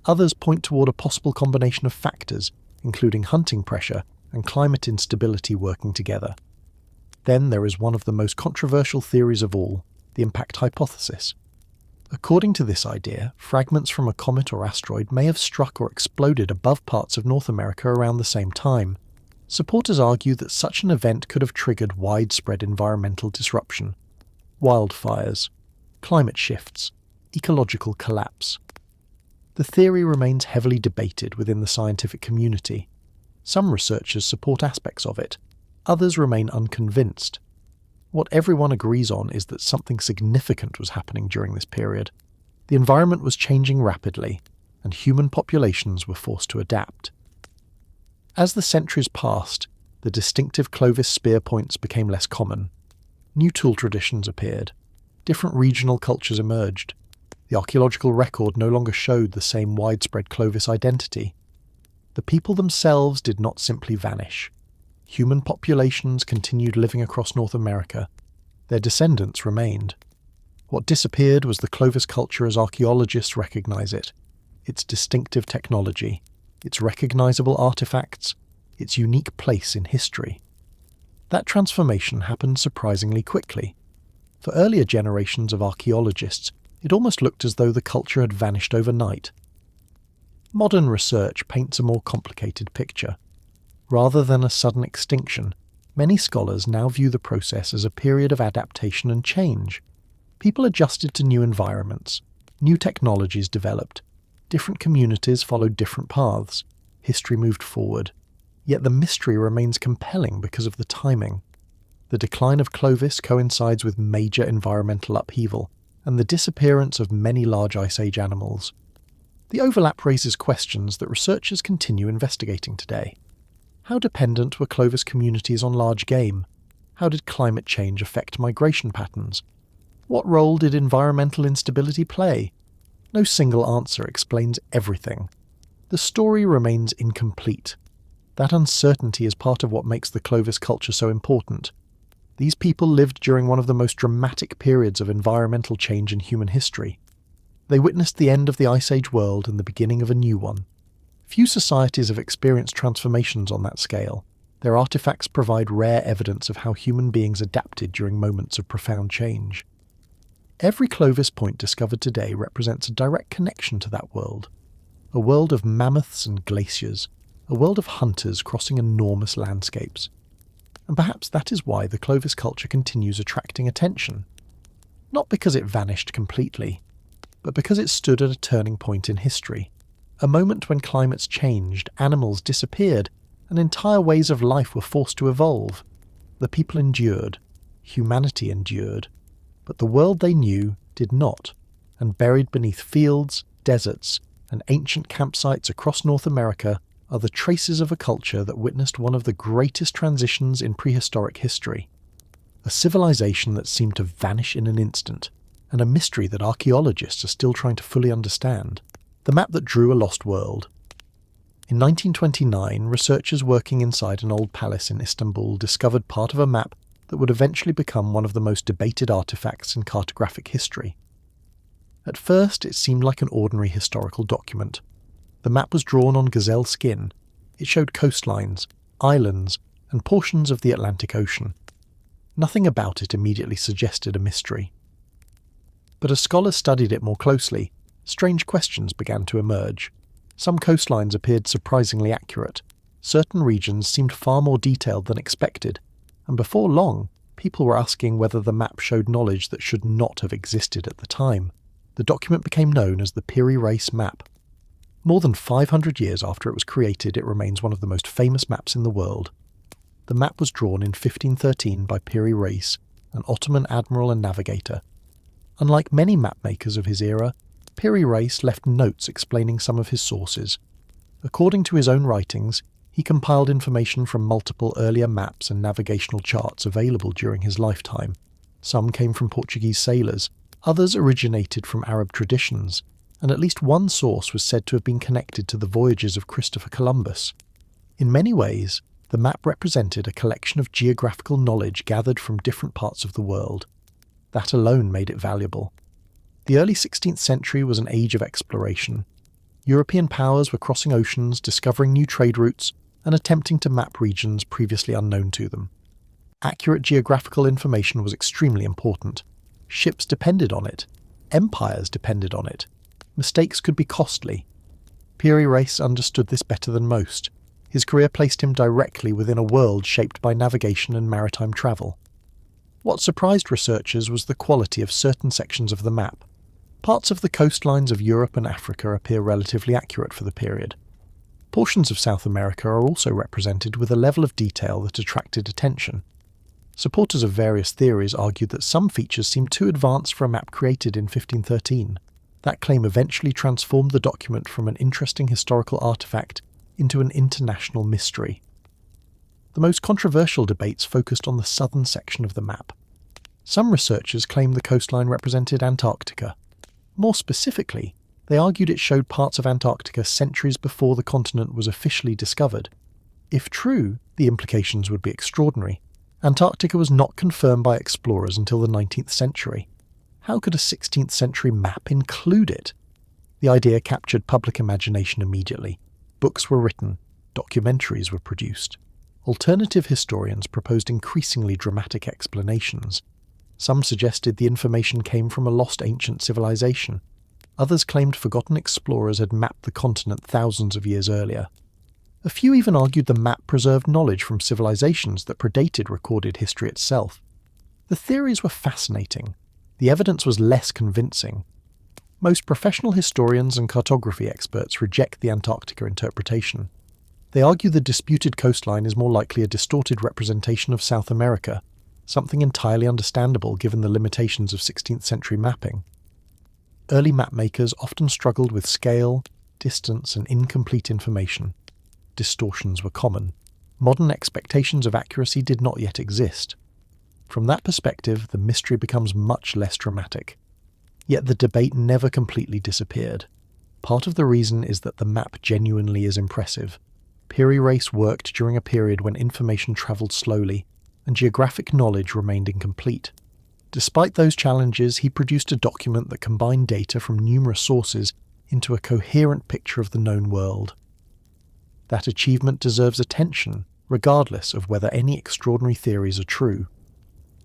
Others point toward a possible combination of factors, including hunting pressure and climate instability working together. Then there is one of the most controversial theories of all, the impact hypothesis. According to this idea, fragments from a comet or asteroid may have struck or exploded above parts of North America around the same time. Supporters argue that such an event could have triggered widespread environmental disruption, wildfires, climate shifts, ecological collapse. The theory remains heavily debated within the scientific community. Some researchers support aspects of it, others remain unconvinced. What everyone agrees on is that something significant was happening during this period. The environment was changing rapidly, and human populations were forced to adapt. As the centuries passed, the distinctive Clovis spear points became less common. New tool traditions appeared. Different regional cultures emerged. The archaeological record no longer showed the same widespread Clovis identity. The people themselves did not simply vanish. Human populations continued living across North America. Their descendants remained. What disappeared was the Clovis culture as archaeologists recognize it, its distinctive technology, its recognizable artifacts, its unique place in history. That transformation happened surprisingly quickly. For earlier generations of archaeologists, it almost looked as though the culture had vanished overnight. Modern research paints a more complicated picture. Rather than a sudden extinction, many scholars now view the process as a period of adaptation and change. People adjusted to new environments, new technologies developed, different communities followed different paths, history moved forward. Yet the mystery remains compelling because of the timing. The decline of Clovis coincides with major environmental upheaval and the disappearance of many large Ice Age animals. The overlap raises questions that researchers continue investigating today. How dependent were Clovis communities on large game? How did climate change affect migration patterns? What role did environmental instability play? No single answer explains everything. The story remains incomplete. That uncertainty is part of what makes the Clovis culture so important. These people lived during one of the most dramatic periods of environmental change in human history. They witnessed the end of the Ice Age world and the beginning of a new one. Few societies have experienced transformations on that scale. Their artifacts provide rare evidence of how human beings adapted during moments of profound change. Every Clovis point discovered today represents a direct connection to that world. A world of mammoths and glaciers, a world of hunters crossing enormous landscapes. And perhaps that is why the Clovis culture continues attracting attention. Not because it vanished completely, but because it stood at a turning point in history. A moment when climates changed, animals disappeared, and entire ways of life were forced to evolve. The people endured, humanity endured, but the world they knew did not, and buried beneath fields, deserts, and ancient campsites across North America are the traces of a culture that witnessed one of the greatest transitions in prehistoric history. A civilization that seemed to vanish in an instant, and a mystery that archaeologists are still trying to fully understand. The map that drew a lost world. In 1929, researchers working inside an old palace in Istanbul discovered part of a map that would eventually become one of the most debated artifacts in cartographic history. At first, it seemed like an ordinary historical document. The map was drawn on gazelle skin. It showed coastlines, islands, and portions of the Atlantic Ocean. Nothing about it immediately suggested a mystery. But as scholars studied it more closely, strange questions began to emerge. Some coastlines appeared surprisingly accurate. Certain regions seemed far more detailed than expected, and before long, people were asking whether the map showed knowledge that should not have existed at the time. The document became known as the Piri Reis map. More than 500 years after it was created, it remains one of the most famous maps in the world. The map was drawn in 1513 by Piri Reis, an Ottoman admiral and navigator. Unlike many mapmakers of his era, Piri Reis left notes explaining some of his sources. According to his own writings, he compiled information from multiple earlier maps and navigational charts available during his lifetime. Some came from Portuguese sailors, others originated from Arab traditions, and at least one source was said to have been connected to the voyages of Christopher Columbus. In many ways, The map represented a collection of geographical knowledge gathered from different parts of the world. That alone made it valuable. The early 16th century was an age of exploration. European powers were crossing oceans, discovering new trade routes, and attempting to map regions previously unknown to them. Accurate geographical information was extremely important. Ships depended on it. Empires depended on it. Mistakes could be costly. Piri Reis understood this better than most. His career placed him directly within a world shaped by navigation and maritime travel. What surprised researchers was the quality of certain sections of the map. Parts of the coastlines of Europe and Africa appear relatively accurate for the period. Portions of South America are also represented with a level of detail that attracted attention. Supporters of various theories argued that some features seemed too advanced for a map created in 1513. That claim eventually transformed the document from an interesting historical artifact into an international mystery. The most controversial debates focused on the southern section of the map. Some researchers claimed the coastline represented Antarctica. More specifically, they argued it showed parts of Antarctica centuries before the continent was officially discovered. If true, the implications would be extraordinary. Antarctica was not confirmed by explorers until the 19th century. How could a 16th century map include it? The idea captured public imagination immediately. Books were written, documentaries were produced. Alternative historians proposed increasingly dramatic explanations. Some suggested the information came from a lost ancient civilization. Others claimed forgotten explorers had mapped the continent thousands of years earlier. A few even argued the map preserved knowledge from civilizations that predated recorded history itself. The theories were fascinating. The evidence was less convincing. Most professional historians and cartography experts reject the Antarctica interpretation. They argue the disputed coastline is more likely a distorted representation of South America, something entirely understandable given the limitations of 16th century mapping. Early mapmakers often struggled with scale, distance, and incomplete information. Distortions were common. Modern expectations of accuracy did not yet exist. From that perspective, the mystery becomes much less dramatic. Yet the debate never completely disappeared. Part of the reason is that the map genuinely is impressive. Piri Reis worked during a period when information travelled slowly, and geographic knowledge remained incomplete. Despite those challenges, he produced a document that combined data from numerous sources into a coherent picture of the known world. That achievement deserves attention, regardless of whether any extraordinary theories are true.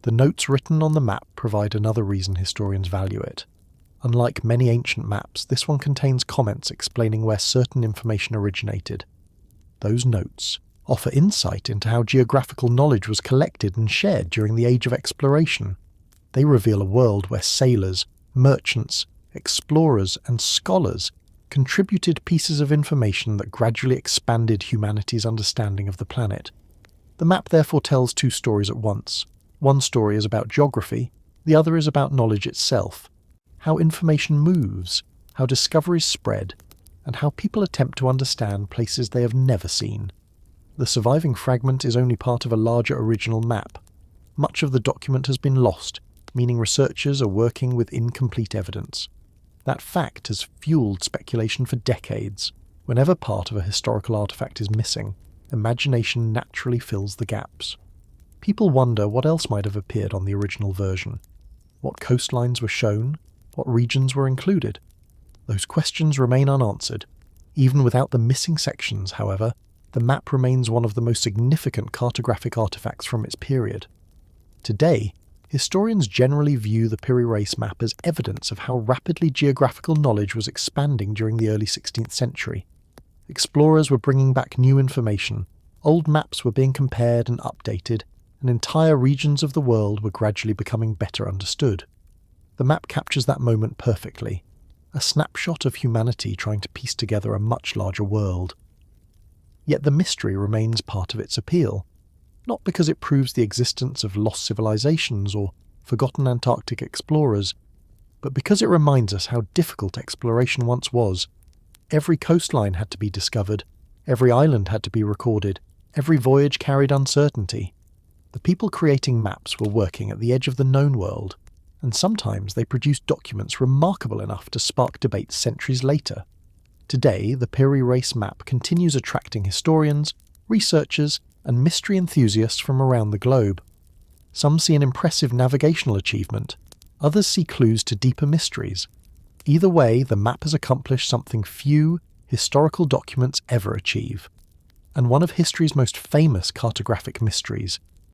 The notes written on the map provide another reason historians value it. Unlike many ancient maps, this one contains comments explaining where certain information originated. Those notes offer insight into how geographical knowledge was collected and shared during the age of exploration. They reveal a world where sailors, merchants, explorers, and scholars contributed pieces of information that gradually expanded humanity's understanding of the planet. The map therefore tells two stories at once. One story is about geography, the other is about knowledge itself, how information moves, how discoveries spread, and how people attempt to understand places they have never seen. The surviving fragment is only part of a larger original map. Much of the document has been lost, meaning researchers are working with incomplete evidence. That fact has fueled speculation for decades. Whenever part of a historical artifact is missing, imagination naturally fills the gaps. People wonder what else might have appeared on the original version. What coastlines were shown? What regions were included? Those questions remain unanswered. Even without the missing sections, however, the map remains one of the most significant cartographic artifacts from its period. Today, historians generally view the Piri Reis map as evidence of how rapidly geographical knowledge was expanding during the early 16th century. Explorers were bringing back new information, old maps were being compared and updated, and entire regions of the world were gradually becoming better understood. The map captures that moment perfectly, a snapshot of humanity trying to piece together a much larger world. Yet the mystery remains part of its appeal, not because it proves the existence of lost civilizations or forgotten Antarctic explorers, but because it reminds us how difficult exploration once was. Every coastline had to be discovered, every island had to be recorded, every voyage carried uncertainty. The people creating maps were working at the edge of the known world, and sometimes they produced documents remarkable enough to spark debates centuries later. Today, the Piri Reis map continues attracting historians, researchers, and mystery enthusiasts from around the globe. Some see an impressive navigational achievement, others see clues to deeper mysteries. Either way, the map has accomplished something few historical documents ever achieve. And one of history's most famous cartographic mysteries